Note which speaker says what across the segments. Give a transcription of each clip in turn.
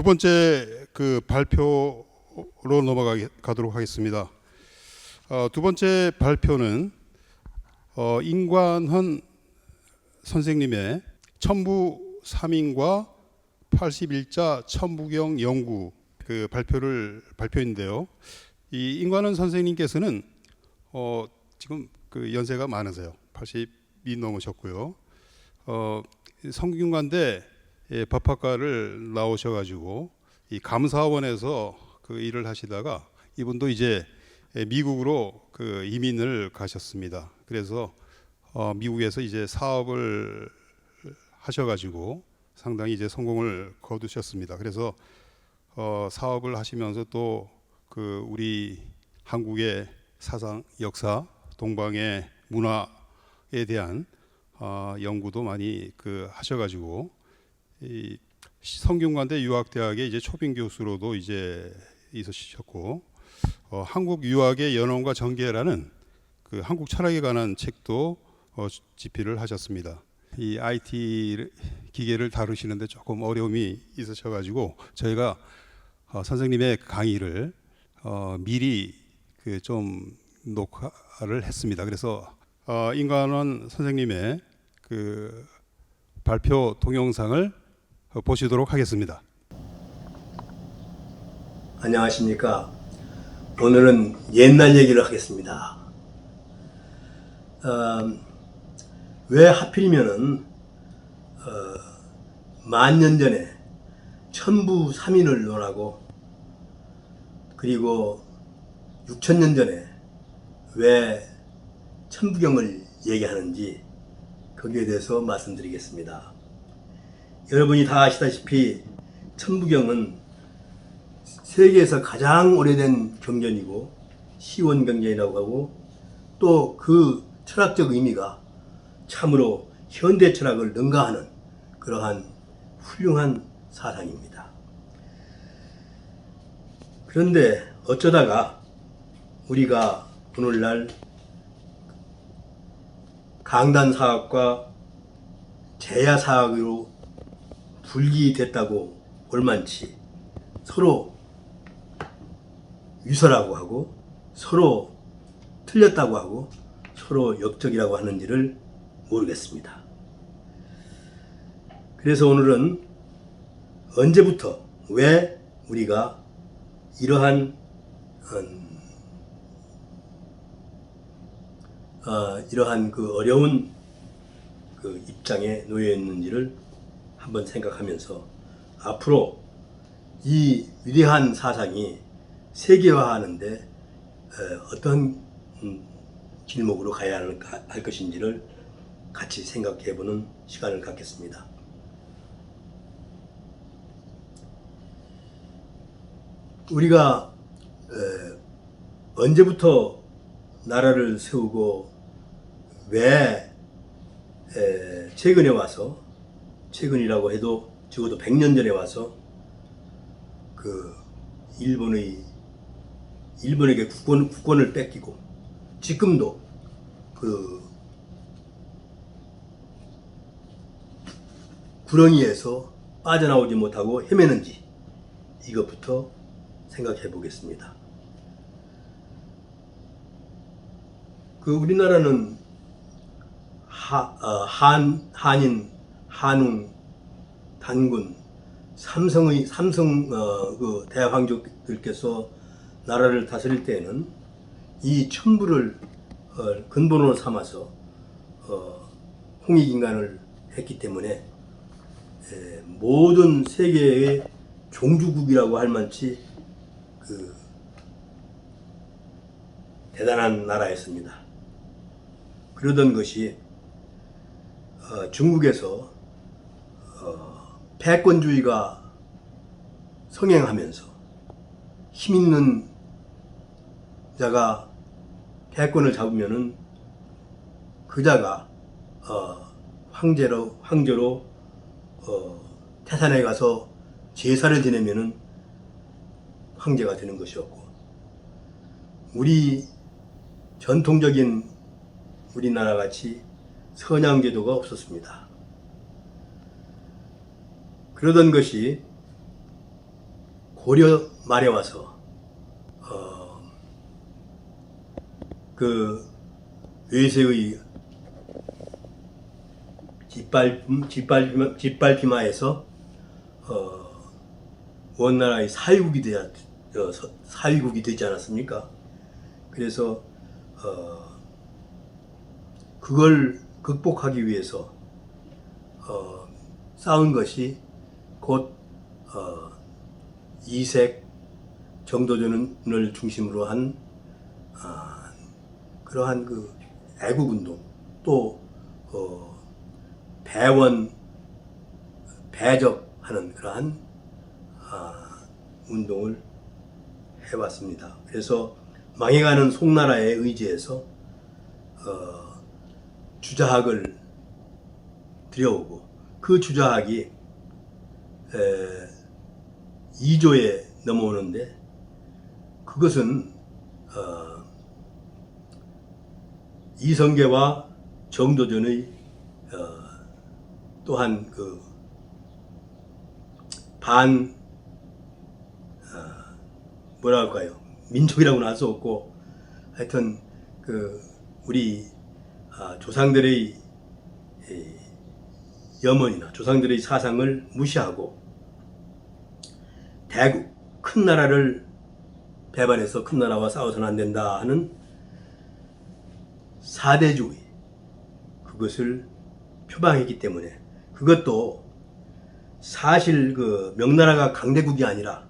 Speaker 1: 두 번째 그 발표로 넘어가도록 하겠습니다. 두 번째 발표는 인관헌 선생님의 천부 3인과 81자 천부경 연구 그 발표인데요. 이 인관헌 선생님께서는 지금 그 연세가 많으세요. 80이 넘으셨고요. 성균관대 법학과를 나오셔가지고 이 감사원에서 그 일을 하시다가 이분도 이제 미국으로 그 이민을 가셨습니다. 그래서 미국에서 이제 사업을 하셔가지고 상당히 이제 성공을 거두셨습니다. 그래서 사업을 하시면서 또 그 우리 한국의 사상, 역사, 동방의 문화에 대한 연구도 많이 그 하셔가지고 이 성균관대 유학대학의 이제 초빙 교수로도 이제 있으셨고 한국 유학의 연원과 전개라는 그 한국 철학에 관한 책도 집필을 하셨습니다. 이 IT 기계를 다루시는데 조금 어려움이 있으셔가지고 저희가 선생님의 강의를 미리 그 좀 녹화를 했습니다. 그래서 인관헌 선생님의 그 발표 동영상을 보시도록 하겠습니다.
Speaker 2: 안녕하십니까. 오늘은 옛날 얘기를 하겠습니다. 왜 하필이면은 만년 전에 천부 3인을 논하고 그리고 6천년 전에 왜 천부경을 얘기하는지 거기에 대해서 말씀드리겠습니다. 여러분이 다 아시다시피 천부경은 세계에서 가장 오래된 경전이고 시원 경전이라고 하고 또 그 철학적 의미가 참으로 현대 철학을 능가하는 그러한 훌륭한 사상입니다. 그런데 어쩌다가 우리가 오늘날 강단사학과 제야사학으로 분리됐다고 볼만치 서로 위설하고 하고 서로 틀렸다고 하고 서로 역적이라고 하는지를 모르겠습니다. 그래서 오늘은 언제부터 왜 우리가 이러한 그 어려운 그 입장에 놓여 있는지를 한번 생각하면서 앞으로 이 위대한 사상이 세계화하는데 어떤 길목으로 가야 할 것인지를 같이 생각해보는 시간을 갖겠습니다. 우리가 언제부터 나라를 세우고 왜 최근에 와서 최근이라고 해도 적어도 100년 전에 와서 그 일본에게 국권을 뺏기고 지금도 그 구렁이에서 빠져나오지 못하고 헤매는지 이것부터 생각해 보겠습니다. 그 우리나라는 한인, 한웅, 단군, 삼성 그 대왕족들께서 나라를 다스릴 때에는 이 천부를 근본으로 삼아서 홍익인간을 했기 때문에 모든 세계의 종주국이라고 할 만치 그 대단한 나라였습니다. 그러던 것이 중국에서 패권주의가 성행하면서 힘 있는 자가 패권을 잡으면은 그 자가 황제로 태산에 가서 제사를 지내면은 황제가 되는 것이었고, 우리 전통적인 우리나라 같이 선양제도가 없었습니다. 그러던 것이 고려 말에 와서 그 외세의 짓밟힘하에서 원나라의 사위국이 되지 않았습니까? 그래서 그걸 극복하기 위해서 싸운 것이 곧 이색 정도전을 중심으로 한 그러한 그 애국운동, 또 배적하는 그러한 운동을 해왔습니다. 그래서 망해가는 송나라에 의지해서 주자학을 들여오고, 그 주자학이 2조에 넘어오는데, 그것은 이성계와 정도전의 또한 그 뭐라 할까요? 민족이라고는 할 수 없고, 하여튼 그 우리 조상들의 염원이나 조상들의 사상을 무시하고 대국, 큰 나라를 배반해서 큰 나라와 싸워서는 안 된다 하는 사대주의, 그것을 표방했기 때문에, 그것도 사실 그 명나라가 강대국이 아니라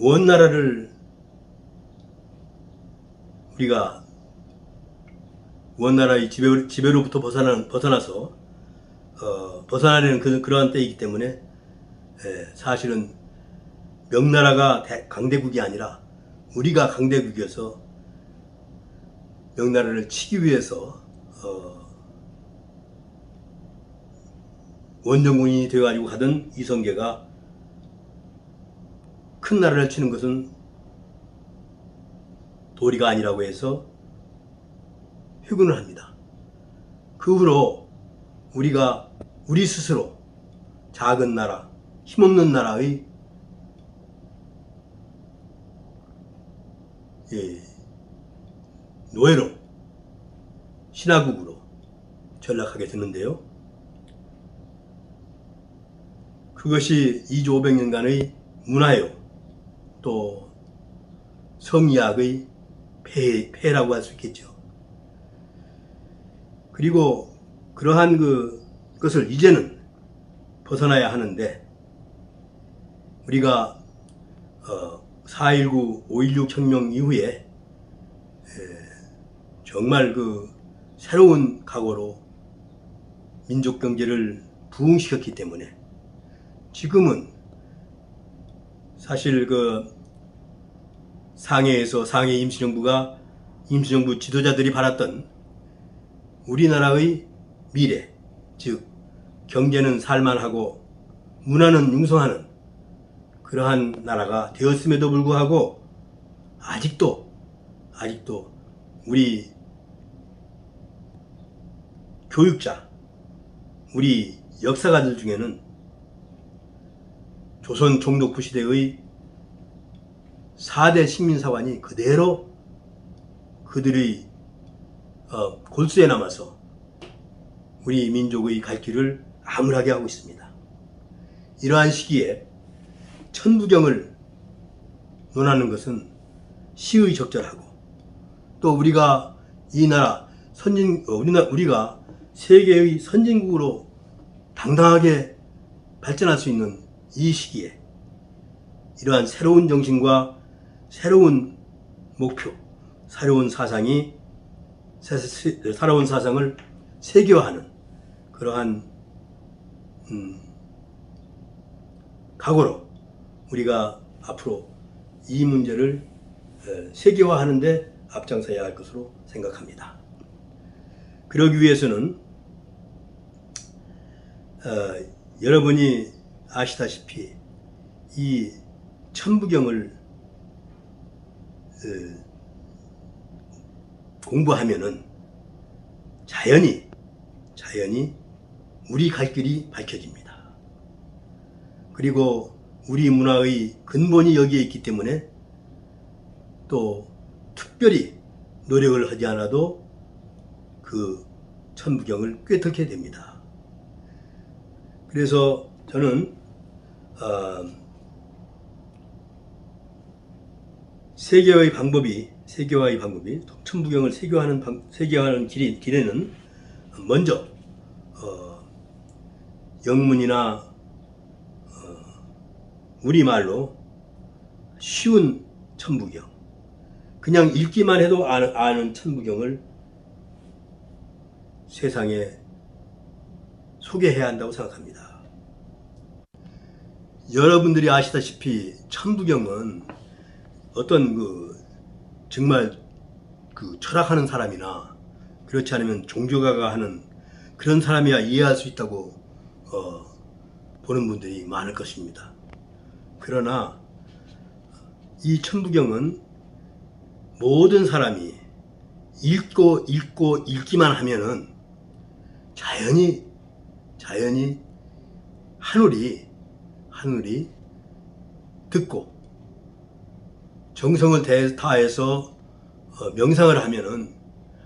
Speaker 2: 원나라를 우리가 원나라의 지배로부터 벗어나서 벗어나려는 그러한 때이기 때문에 사실은 명나라가 강대국이 아니라 우리가 강대국이어서 명나라를 치기 위해서 원정군이 되어가지고 가던 이성계가 큰 나라를 치는 것은 도리가 아니라고 해서 회군을 합니다. 그 후로 우리 스스로 작은 나라, 힘없는 나라의 노예로, 신하국으로 전락하게 되는데요. 그것이 2조 500년간의 문화요, 또 성리학의 폐해라고 할 수 있겠죠. 그리고 그러한 그것을 이제는 벗어나야 하는데, 우리가 4.19, 5.16 혁명 이후에 정말 그 새로운 각오로 민족 경제를 부흥시켰기 때문에 지금은 사실 그 상해에서 상해 임시정부 지도자들이 바랐던 우리나라의 미래, 즉 경제는 살만하고 문화는 융성하는 그러한 나라가 되었음에도 불구하고 아직도 우리 교육자, 우리 역사가들 중에는 조선 총독부 시대의 4대 식민사관이 그대로 그들의 골수에 남아서 우리 민족의 갈 길을 암울하게 하고 있습니다. 이러한 시기에 천부경을 논하는 것은 시의 적절하고, 또 우리가 우리가 세계의 선진국으로 당당하게 발전할 수 있는 이 시기에 이러한 새로운 정신과 새로운 목표, 새로운 사상을 세계화하는 그러한 각오로 우리가 앞으로 이 문제를 세계화하는 데 앞장서야 할 것으로 생각합니다. 그러기 위해서는 여러분이 아시다시피 이 천부경을 공부하면은 자연히 우리 갈 길이 밝혀집니다. 그리고 우리 문화의 근본이 여기에 있기 때문에 또 특별히 노력을 하지 않아도 그 천부경을 꿰뚫게 됩니다. 그래서 저는 세계화의 방법이 천부경을 세계화하는 길에는 먼저 영문이나 우리말로 쉬운 천부경, 그냥 읽기만 해도 아는 천부경을 세상에 소개해야 한다고 생각합니다. 여러분들이 아시다시피 천부경은 어떤 정말 철학하는 사람이나 그렇지 않으면 종교가가 하는 그런 사람이야 이해할 수 있다고 보는 분들이 많을 것입니다. 그러나 이 천부경은 모든 사람이 읽기만 하면은 자연히 하늘이 듣고 정성을 다해서 명상을 하면은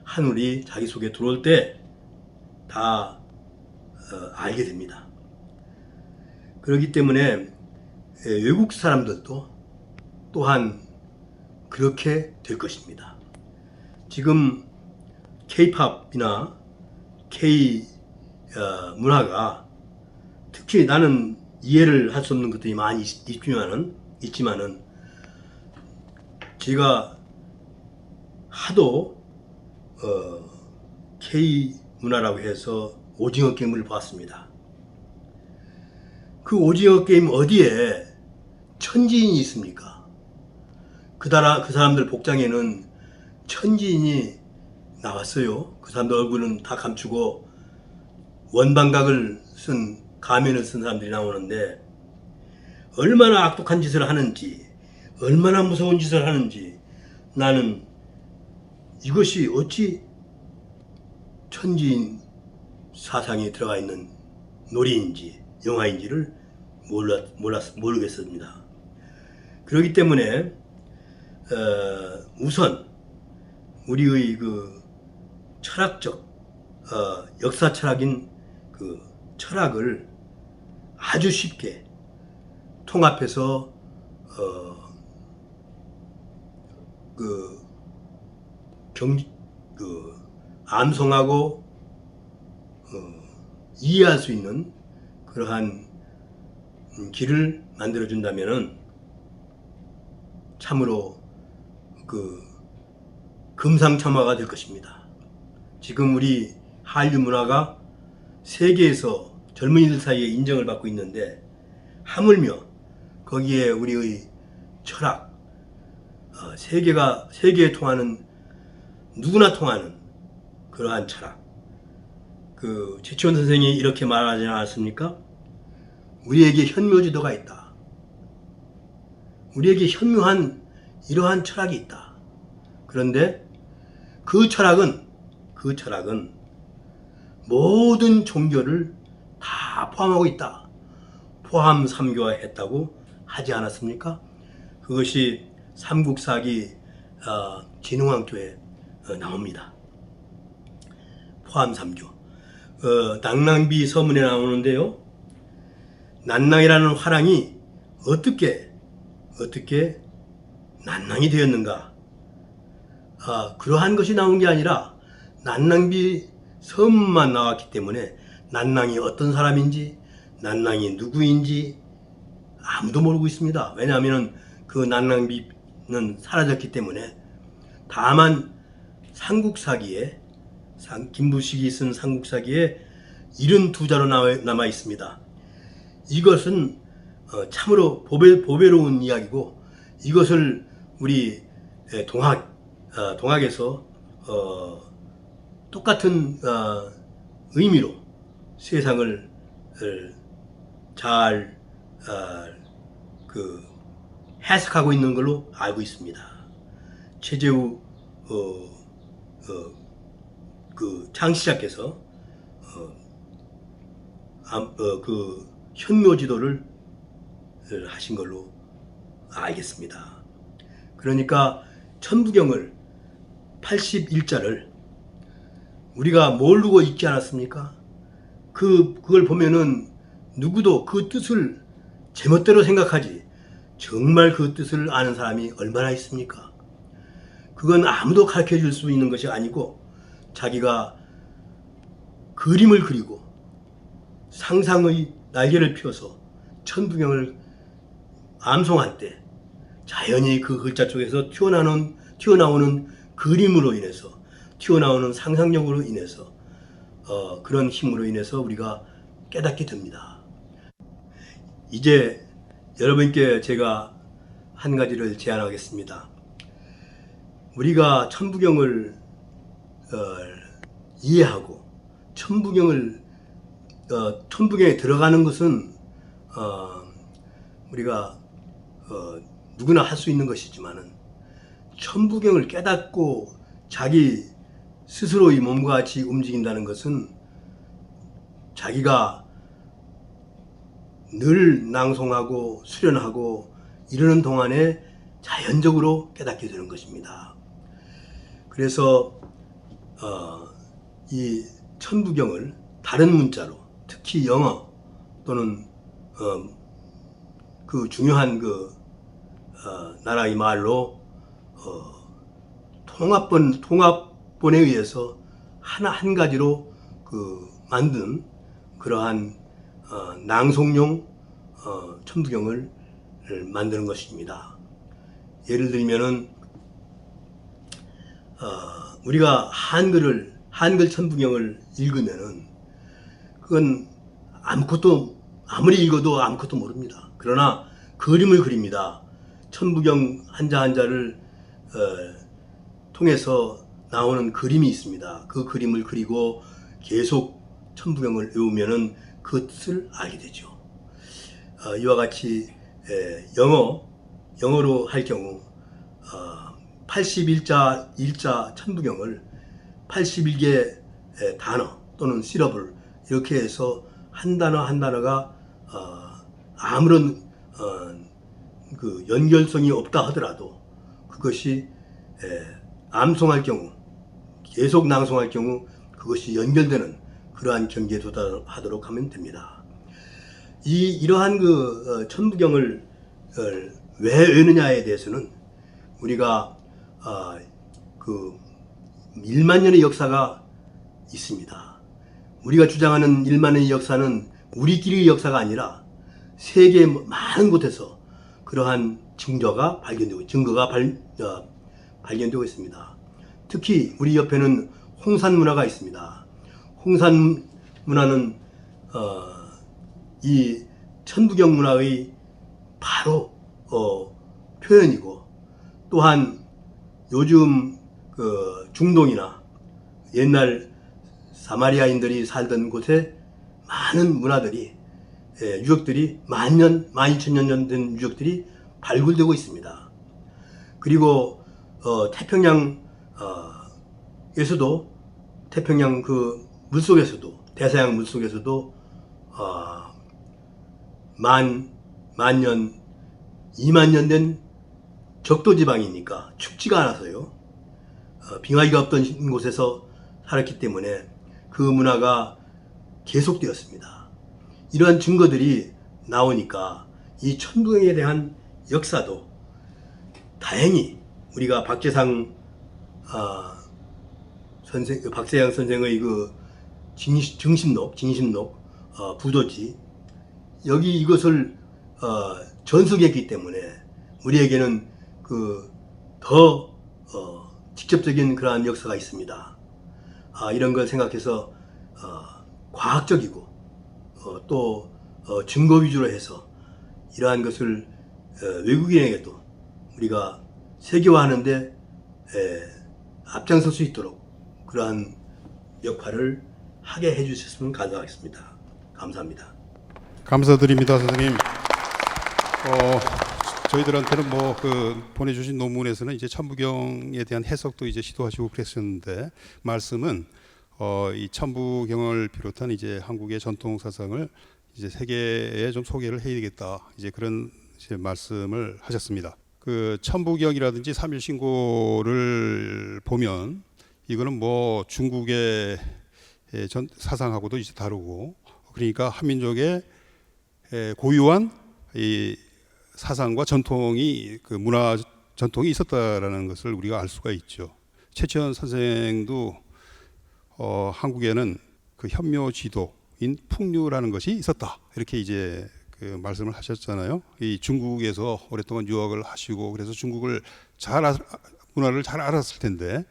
Speaker 2: 하늘이 자기 속에 들어올 때 다 알게 됩니다. 그렇기 때문에 외국 사람들도 또한 그렇게 될 것입니다. 지금 K-팝이나 K 문화가 특히 나는 이해를 할 수 없는 것들이 많이 있지만은 제가 하도 K 문화라고 해서 오징어 게임을 봤습니다. 그 오징어 게임 어디에 천지인이 있습니까? 그 사람들 복장에는 천지인이 나왔어요. 그 사람들 얼굴은 다 감추고 원방각을 쓴 가면을 쓴 사람들이 나오는데 얼마나 악독한 짓을 하는지, 얼마나 무서운 짓을 하는지 나는 이것이 어찌 천지인 사상에 들어가 있는 놀이인지 영화인지를 모르겠습니다. 그렇기 때문에 우선 우리의 철학적 역사 철학인 철학을 아주 쉽게 통합해서 암송하고 이해할 수 있는 그러한 길을 만들어 준다면은 참으로 금상첨화가 될 것입니다. 지금 우리 한류 문화가 세계에서 젊은이들 사이에 인정을 받고 있는데 하물며 거기에 우리의 철학, 세계에 통하는 누구나 통하는 그러한 철학. 최치원 선생이 이렇게 말하지 않았습니까? 우리에게 현묘지도가 있다. 우리에게 현묘한 이러한 철학이 있다. 그런데 그 철학은 모든 종교를 다 포함하고 있다. 포함 삼교화했다고 하지 않았습니까? 그것이 삼국사기 진흥왕조에 나옵니다. 포함 삼교. 낙랑비 서문에 나오는데요. 난낭이라는 화랑이 어떻게 난낭이 되었는가? 그러한 것이 나온 게 아니라 난낭비 서문만 나왔기 때문에 난낭이 어떤 사람인지, 난낭이 누구인지 아무도 모르고 있습니다. 왜냐하면 그 난낭비는 사라졌기 때문에. 다만 삼국사기에 김부식이 쓴 삼국사기에 72자로 남아 있습니다. 이것은 참으로 보배로운 이야기고 이것을 우리 동학에서 똑같은 의미로 세상을 잘 해석하고 있는 걸로 알고 있습니다. 최재우 창시자께서 현묘지도를 하신 걸로 알겠습니다. 그러니까 천부경을 81자를 우리가 모르고 읽지 않았습니까? 그걸 보면은 누구도 그 뜻을 제멋대로 생각하지 정말 그 뜻을 아는 사람이 얼마나 있습니까? 그건 아무도 가르쳐 줄 수 있는 것이 아니고 자기가 그림을 그리고 상상의 날개를 펴서 천부경을 암송할 때 자연히 그 글자 쪽에서 튀어나오는 그림으로 인해서 튀어나오는 상상력으로 인해서 그런 힘으로 인해서 우리가 깨닫게 됩니다. 이제 여러분께 제가 한 가지를 제안하겠습니다. 우리가 천부경을 이해하고 천부경에 들어가는 것은 우리가 누구나 할 수 있는 것이지만은 천부경을 깨닫고 자기 스스로의 몸과 같이 움직인다는 것은 자기가 늘 낭송하고 수련하고 이러는 동안에 자연적으로 깨닫게 되는 것입니다. 그래서 이 천부경을 다른 문자로 특히 영어 또는 그 중요한 나라의 말로 통합본에 의해서 한 가지로 만든 그러한 낭송용 천부경을 만드는 것입니다. 예를 들면은 우리가 한글 천부경을 읽으면은 그건 아무리 읽어도 아무것도 모릅니다. 그러나 그림을 그립니다. 천부경 한자 한자를 통해서 나오는 그림이 있습니다. 그 그림을 그리고 계속 천부경을 외우면은 그 뜻을 알게 되죠. 이와 같이 영어로 할 경우 81자 천부경을 81개 단어 또는 시러블 이렇게 해서 한 단어 한 단어가 아무런 그 연결성이 없다 하더라도 그것이 암송할 경우 계속 낭송할 경우 그것이 연결되는 그러한 경지에 도달하도록 하면 됩니다. 이러한 천부경을 왜 외느냐에 대해서는 우리가 1만 년의 역사가 있습니다. 우리가 주장하는 1만 년의 역사는 우리끼리의 역사가 아니라 세계 많은 곳에서 그러한 증거가 발견되고 있습니다. 특히 우리 옆에는 홍산 문화가 있습니다. 홍산 문화는 이 천부경 문화의 바로 표현이고 또한 요즘 중동이나 옛날 사마리아인들이 살던 곳에 많은 문화들이 유적들이 10,000년, 12,000년 된 유적들이 발굴되고 있습니다. 그리고 태평양 물속에서도 대서양 물속에서도 만년 2만 년 된 적도 지방이니까 춥지가 않아서요. 빙하기가 없던 곳에서 살았기 때문에 그 문화가 계속되었습니다. 이러한 증거들이 나오니까 이 천부경에 대한 역사도 다행히 우리가 박재상 선생의 진심록 부도지 여기 이것을 전수했기 때문에 우리에게는 더 직접적인 그러한 역사가 있습니다. 이런 걸 생각해서 과학적이고 또 증거 위주로 해서 이러한 것을 외국인에게도 우리가 세계화하는데 앞장설 수 있도록 그러한 역할을 하게 해주셨으면 감사하겠습니다. 감사합니다.
Speaker 1: 감사드립니다, 선생님. 저희들한테는 보내주신 논문에서는 이제 천부경에 대한 해석도 이제 시도하시고 그랬었는데 말씀은 이 천부경을 비롯한 이제 한국의 전통 사상을 이제 세계에 좀 소개를 해야 되겠다. 이제 그런 이제 말씀을 하셨습니다. 그 천부경이라든지 삼일신고를 보면 이거는 뭐 중국의 전 사상하고도 이제 다르고, 그러니까 한민족의 고유한 이 사상과 전통이, 그 문화 전통이 있었다라는 것을 우리가 알 수가 있죠. 최치원 선생도 한국에는 그 현묘 지도인 풍류라는 것이 있었다, 이렇게 이제 그 말씀을 하셨잖아요. 이 중국에서 오랫동안 유학을 하시고 그래서 중국을 문화를 잘 알았을 텐데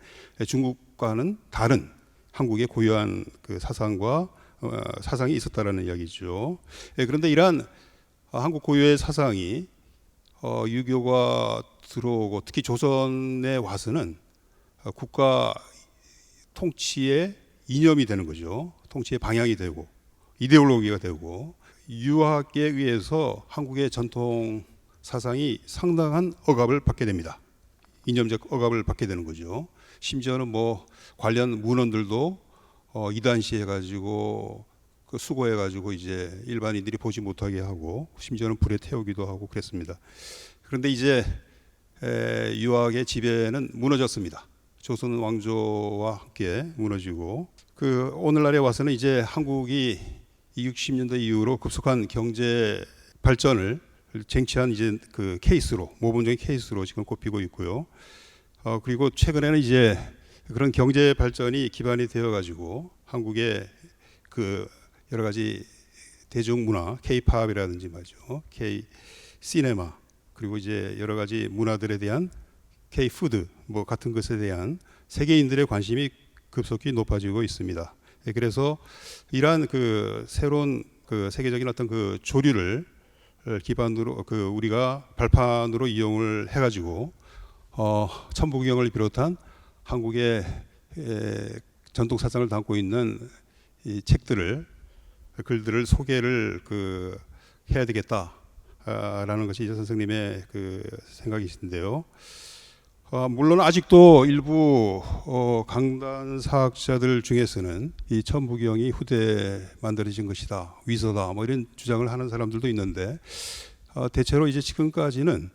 Speaker 1: 중국과는 다른 한국의 고유한 그 사상과 사상이 있었다라는 이야기죠. 그런데 이러한 한국 고유의 사상이 유교가 들어오고 특히 조선에 와서는 국가 통치의 이념이 되는 거죠. 통치의 방향이 되고 이데올로기가 되고, 유학에 의해서 한국의 전통 사상이 상당한 억압을 받게 됩니다. 이념적 억압을 받게 되는 거죠. 심지어는 뭐 관련 문헌들도 이단시해가지고 그 수거해가지고 이제 일반인들이 보지 못하게 하고, 심지어는 불에 태우기도 하고 그랬습니다. 그런데 이제 유학의 지배는 무너졌습니다. 조선 왕조와 함께 무너지고, 그 오늘날에 와서는 이제 한국이 60년대 이후로 급속한 경제 발전을 쟁취한 이제 그 케이스로, 모범적인 케이스로 지금 꼽히고 있고요. 그리고 최근에는 이제 그런 경제 발전이 기반이 되어 가지고 한국의 그 여러 가지 대중문화, K-팝이라든지 말이죠, K-시네마, 그리고 이제 여러 가지 문화들에 대한 K-푸드 뭐 같은 것에 대한 세계인들의 관심이 급속히 높아지고 있습니다. 그래서 이러한 그 새로운 그 세계적인 어떤 그 조류를 기반으로 그 우리가 발판으로 이용을 해가지고 천부경을 비롯한 한국의 전통 사상을 담고 있는 이 책들을, 글들을 소개를 그 해야 되겠다라는 것이 이제 선생님의 그 생각이신데요. 물론 아직도 일부 강단사학자들 중에서는 이 천부경이 후대에 만들어진 것이다, 위서다, 뭐 이런 주장을 하는 사람들도 있는데, 대체로 이제 지금까지는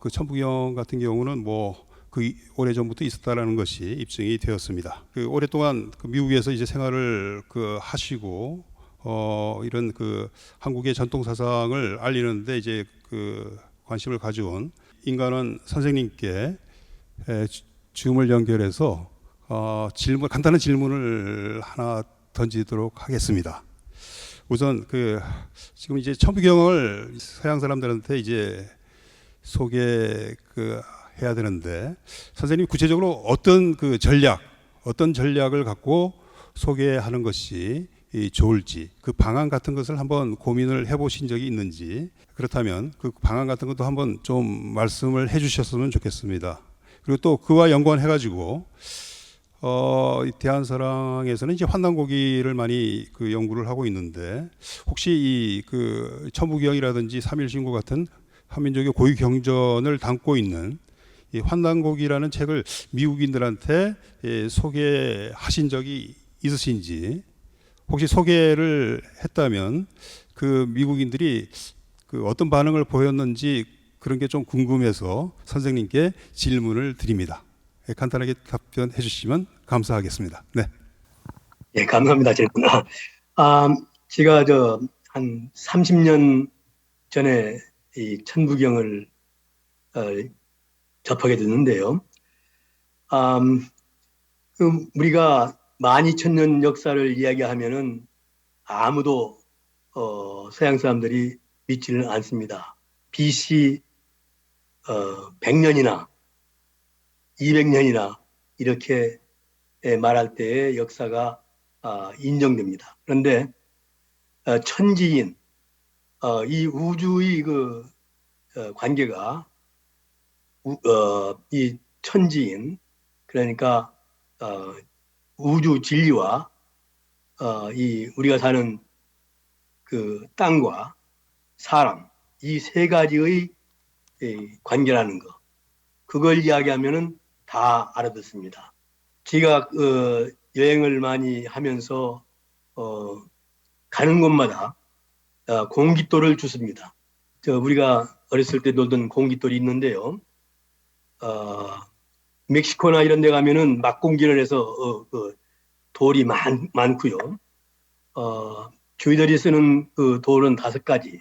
Speaker 1: 그 천부경 같은 경우는 뭐 그 오래전부터 있었다라는 것이 입증이 되었습니다. 그 오랫동안 그 미국에서 이제 생활을 그 하시고 이런 그 한국의 전통 사상을 알리는데 이제 그 관심을 가져온 인간원 선생님께 줌을 연결해서 간단한 질문을 하나 던지도록 하겠습니다. 우선 그 지금 이제 천부경을 서양 사람들한테 이제 소개 해야 되는데, 선생님이 구체적으로 어떤 전략을 갖고 소개하는 것이 좋을지, 그 방안 같은 것을 한번 고민을 해보신 적이 있는지, 그렇다면 그 방안 같은 것도 한번 좀 말씀을 해주셨으면 좋겠습니다. 그리고 또 그와 연관해가지고 대한사랑에서는 이제 환단고기를 많이 그 연구를 하고 있는데, 혹시 이 그 천부경이라든지 삼일신고 같은 한민족의 고유 경전을 담고 있는 이 환단고기라는 책을 미국인들한테 소개하신 적이 있으신지, 혹시 소개를 했다면 그 미국인들이 그 어떤 반응을 보였는지 그런 게 좀 궁금해서 선생님께 질문을 드립니다. 간단하게 답변해 주시면 감사하겠습니다. 네.
Speaker 2: 예, 감사합니다. 질문. 제가 한 30년 전에 이 천부경을 접하게 됐는데요. 우리가 12,000년 역사를 이야기하면은 아무도 서양 사람들이 믿지는 않습니다. BC 100년이나 200년이나 이렇게 말할 때의 역사가 인정됩니다. 그런데 천지인 이 우주의 그 관계가 이 천지인, 그러니까 우주 진리와 이 우리가 사는 그 땅과 사람, 이 세 가지의 관계라는 거, 그걸 이야기하면은 다 알아듣습니다. 제가 여행을 많이 하면서 가는 곳마다 공깃돌을 주습니다. 우리가 어렸을 때 놀던 공깃돌이 있는데요. 멕시코나 이런 데 가면은 막공기를 해서 그 돌이 많고요. 저희들이 쓰는 그 돌은 5가지,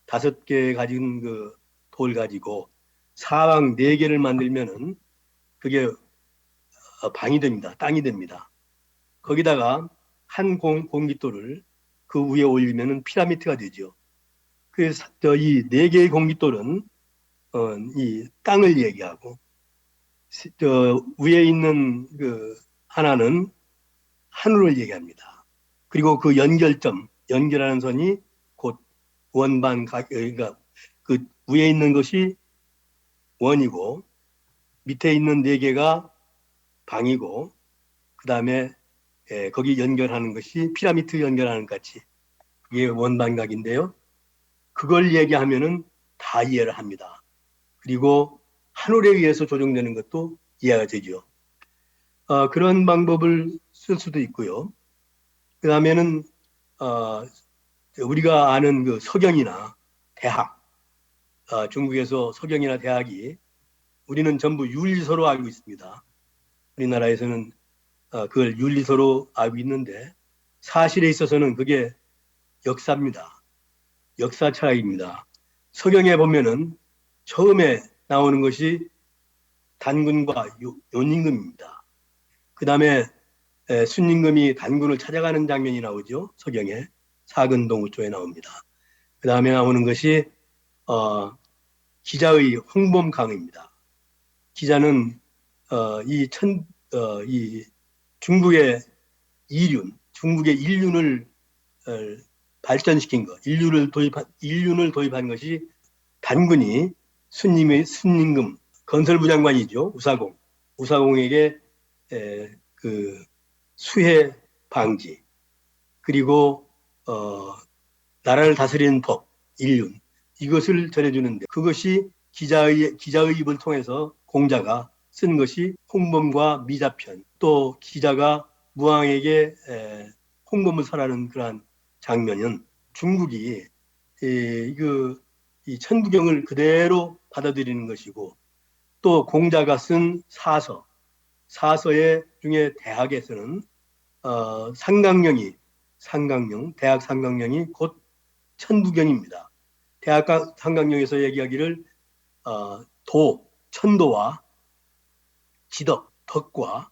Speaker 2: 5개 가진 그 돌 가지고 사방 4개를 만들면은 그게 방이 됩니다. 땅이 됩니다. 거기다가 한 공깃돌을 그 위에 올리면은 피라미드가 되죠. 그래서 이 4개의 공깃돌은 이 땅을 얘기하고 위에 있는 그 하나는 하늘을 얘기합니다. 그리고 그 연결하는 선이 곧 그러니까 그 위에 있는 것이 원이고 밑에 있는 4개가 방이고 그 다음에 거기 연결하는 것이 피라미드 연결하는 것 같이 그게 원방각인데요. 그걸 얘기하면은 다 이해를 합니다. 그리고 하늘에 의해서 조정되는 것도 이해가 되죠. 그런 방법을 쓸 수도 있고요. 그 다음에는 우리가 아는 그 서경이나 대학, 중국에서 서경이나 대학이 우리는 전부 윤리서로 알고 있습니다. 우리나라에서는 그걸 윤리서로 알고 있는데 사실에 있어서는 그게 역사입니다. 역사 철학입니다. 서경에 보면은 처음에 나오는 것이 단군과 윤임금입니다. 그 다음에 순임금이 단군을 찾아가는 장면이 나오죠. 서경에 사근동우초에 나옵니다. 그 다음에 나오는 것이 기자의 홍범강입니다. 기자는 이 중국의 중국의 인륜을 발전시킨 것, 인륜을 도입한 것이 단군이 순임금 건설부장관이죠. 우사공에게 그 수해 방지 그리고 나라를 다스리는 법, 인륜 이것을 전해주는데 그것이 기자의입을 통해서 공자가 쓴 것이 홍범과 미자편 또 기자가 무왕에게 홍범을 설하는 그러한 장면은 중국이 이 천부경을 그대로 받아들이는 것이고 또 공자가 쓴 사서의 중에 대학에서는 대학 상강령이 곧 천부경입니다. 대학 상강령에서 얘기하기를 천도와 지덕, 덕과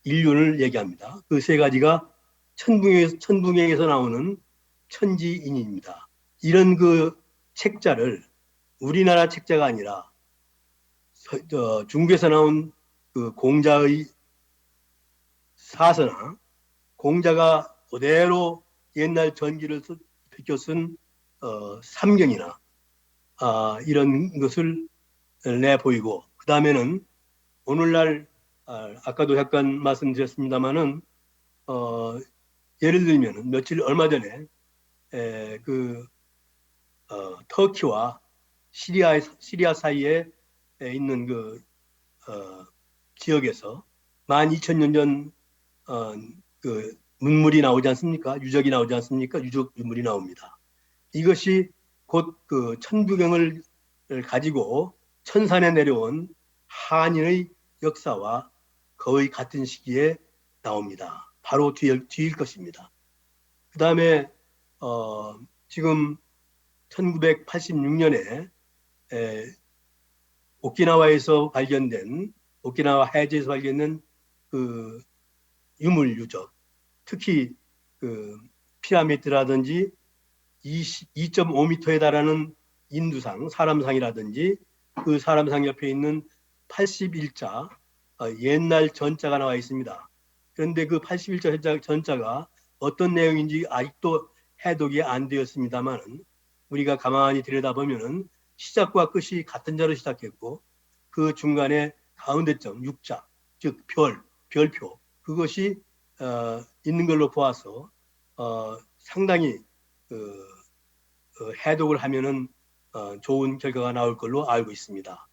Speaker 2: 인륜을 얘기합니다. 그 3가지가 천부경에서 나오는 천지인입니다. 이런 그 책자를 우리나라 책자가 아니라 중국에서 나온 그 공자의 사서나 공자가 그대로 옛날 전기를 베껴 쓴 삼경이나 이런 것을 내보이고 그 다음에는 오늘날 아까도 잠깐 말씀드렸습니다마는 예를 들면 얼마 전에 터키와 시리아 사이에 있는 그 지역에서 12,000년 전 그 문물이 나오지 않습니까? 유적이 나오지 않습니까? 유적 유물이 나옵니다. 이것이 곧 그 천부경을 가지고 천산에 내려온 한인의 역사와 거의 같은 시기에 나옵니다. 바로 뒤일 것입니다. 그 다음에 지금 1986년에 오키나와 해저에서 발견된 그 유물 유적, 특히 그 피라미드라든지 2.5m에 달하는 인두상, 사람상이라든지 그 사람상 옆에 있는 81자 옛날 전자가 나와 있습니다. 그런데 그 81자 전자가 어떤 내용인지 아직도 해독이 안 되었습니다만 우리가 가만히 들여다보면 시작과 끝이 같은 자로 시작했고 그 중간에 가운데점 6자, 즉 별표 그것이 있는 걸로 보아서 상당히 해독을 하면은 좋은 결과가 나올 걸로 알고 있습니다.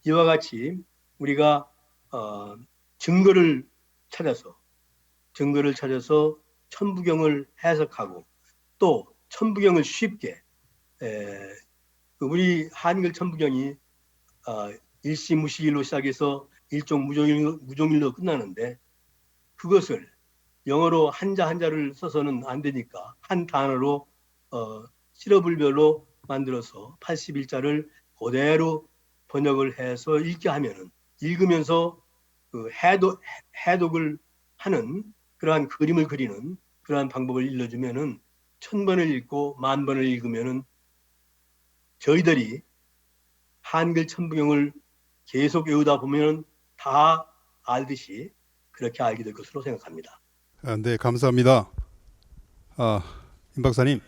Speaker 2: 이와 같이 우리가 증거를 찾아서 천부경을 해석하고 또 천부경을 쉽게 우리 한글 천부경이 일시무시일로 시작해서 일종 무종일로 끝나는데 그것을 영어로 한자 한자를 써서는 안 되니까 한 단어로 시러블별로 만들어서 81자를 그대로 번역을 해서 읽게 하면은 읽으면서 그 해독을 하는 그러한 그림을 그리는 그러한 방법을 일러주면은 1000번을 읽고 10,000번을 읽으면은 저희들이 한글 천부경을 계속 외우다 보면 다 알듯이 그렇게 알게 될 것으로 생각합니다.
Speaker 1: 네, 감사합니다. 임 박사님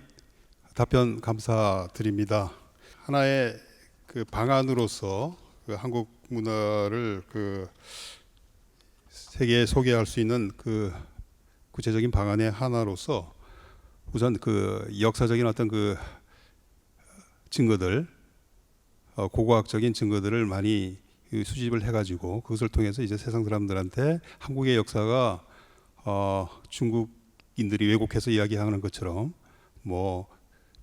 Speaker 1: 답변 감사드립니다. 하나의 그 방안으로서 그 한국 문화를 그 세계에 소개할 수 있는 그 구체적인 방안의 하나로서 우선 그 역사적인 어떤 그 증거들, 고고학적인 증거들을 많이 수집을 해가지고 그것을 통해서 이제 세상 사람들한테 한국의 역사가 중국인들이 왜곡해서 이야기하는 것처럼 뭐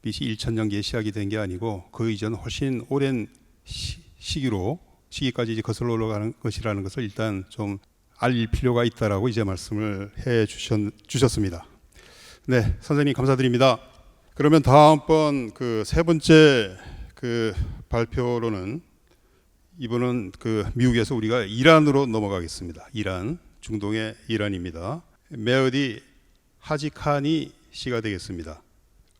Speaker 1: BC 1000년기에 시작이 된 게 아니고 그 이전 훨씬 오랜 시기까지 이제 거슬러 올라가는 것이라는 것을 일단 좀 알 필요가 있다라고 이제 말씀을 해 주셨습니다. 네, 선생님 감사드립니다. 그러면 다음번 그 세 번째 그 발표로는 이번은 그 미국에서 우리가 이란으로 넘어가겠습니다. 이란, 중동의 이란입니다. 메어디 하지카니 씨가 되겠습니다.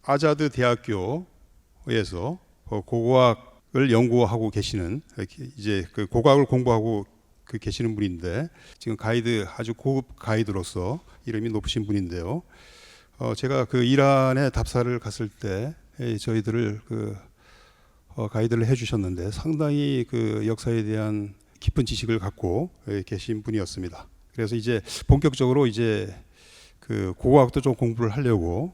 Speaker 1: 아자드 대학교에서 고고학을 연구하고 계시는 이제 그 고고학을 공부하고 계시는 분인데 지금 아주 고급 가이드로서 이름이 높으신 분인데요. 제가 그 이란에 답사를 갔을 때 저희들을 가이드를 해주셨는데 상당히 그 역사에 대한 깊은 지식을 갖고 계신 분이었습니다. 그래서 이제 본격적으로 이제 그 고고학도 좀 공부를 하려고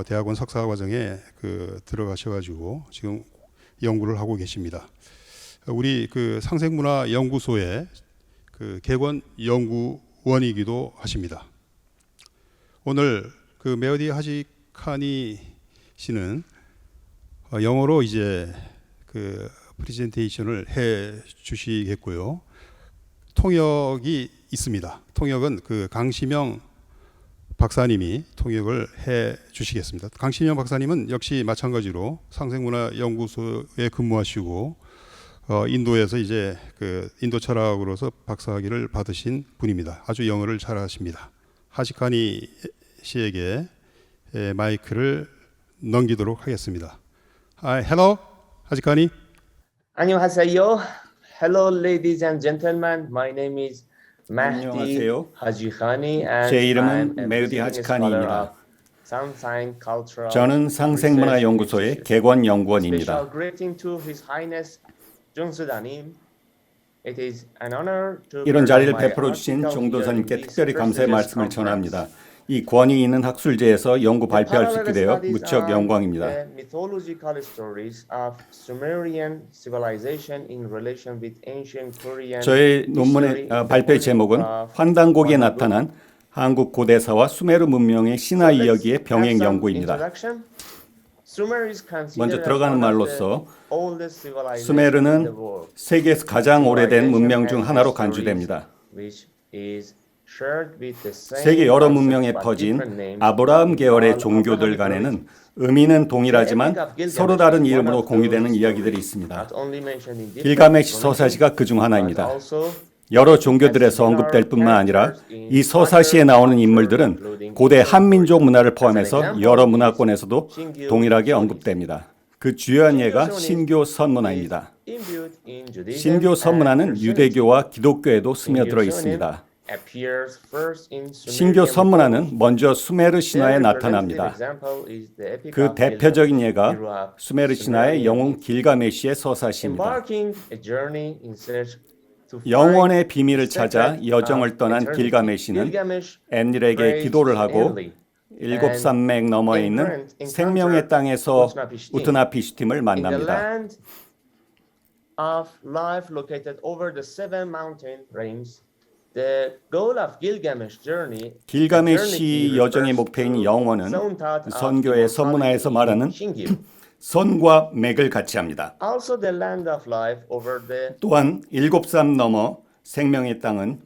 Speaker 1: 대학원 석사 과정에 들어가셔가지고 지금 연구를 하고 계십니다. 우리 그 상생문화 연구소의 그 개관 연구원이기도 하십니다. 오늘 그 메어디 하지카니 씨는 영어로 이제 그 프레젠테이션을 해 주시겠고요. 통역이 있습니다. 통역은 그 강시명 박사님이 통역을 해 주시겠습니다. 강시명 박사님은 역시 마찬가지로 상생문화연구소에 근무하시고 인도에서 이제 그 인도 철학으로서 박사학위를 받으신 분입니다. 아주 영어를 잘하십니다. 하지카니 씨에게 마이크를 넘기도록 하겠습니다. Hello, 하지카니.
Speaker 3: 안녕하세요. Hello, ladies and gentlemen. My name is Mahdi
Speaker 4: 안녕하세요.
Speaker 3: Hajikhani, and
Speaker 4: 제 이름은
Speaker 3: I'm a
Speaker 4: 메우디
Speaker 3: visiting scholar
Speaker 4: 하지카니입니다.
Speaker 3: of Samsung Cultural
Speaker 4: 저는 상생문화연구소의
Speaker 3: Research
Speaker 4: 개관
Speaker 3: Institute.
Speaker 4: 연구원입니다.
Speaker 3: Special greeting to His Highness 중수다님. It is an honor to
Speaker 4: 이런 자리를
Speaker 3: present my
Speaker 4: 베풀어 주신
Speaker 3: article
Speaker 4: 종도사님께
Speaker 3: here in this
Speaker 4: 특별히 감사의
Speaker 3: prestigious
Speaker 4: 말씀을
Speaker 3: conference.
Speaker 4: 전합니다. 이 권위 있는 학술제에서 연구
Speaker 3: The
Speaker 4: 발표할 수 있게 되어
Speaker 3: parallel
Speaker 4: 무척
Speaker 3: studies
Speaker 4: 영광입니다.
Speaker 3: are the mythological stories of Sumerian civilization in relation with ancient Korean
Speaker 4: 저의 논문의
Speaker 3: history
Speaker 4: 발표의 제목은 환단고기에 나타난 한국 고대사와 수메르 문명의 신화 이야기의 병행 연구입니다. 먼저 들어가는 말로서 수메르는 세계에서 가장 오래된 문명 중 하나로 간주됩니다. 세계 여러 문명에 퍼진 아브라함 계열의 종교들 간에는 의미는 동일하지만 서로 다른 이름으로 공유되는 이야기들이 있습니다. 길가메시 서사시가 그중 하나입니다. 여러 종교들에서 언급될 뿐만 아니라 이 서사시에 나오는 인물들은 고대 한민족 문화를 포함해서 여러 문화권에서도 동일하게 언급됩니다. 그 주요한 예가 신교 선문화입니다. 신교 선문화는 유대교와 기독교에도 스며들어 있습니다. 신교 선문화는 먼저 수메르 신화에 나타납니다. 그 대표적인 예가 수메르 신화의 영웅 길가메시의 서사시입니다. 영원의 비밀을 찾아 여정을 떠난 길가메시는 엔릴에게 기도를 하고 일곱 산맥 너머에 있는 생명의 땅에서 우트나피슈팀을 만납니다.
Speaker 3: The goal of Gilgamesh journey,
Speaker 4: 길가메시 여정의 목표인 영원은 선교의 선문화에서 말하는 선과 맥을 같이 합니다.
Speaker 3: Also the land of life over the
Speaker 4: 또한 7삶 넘어 생명의 땅은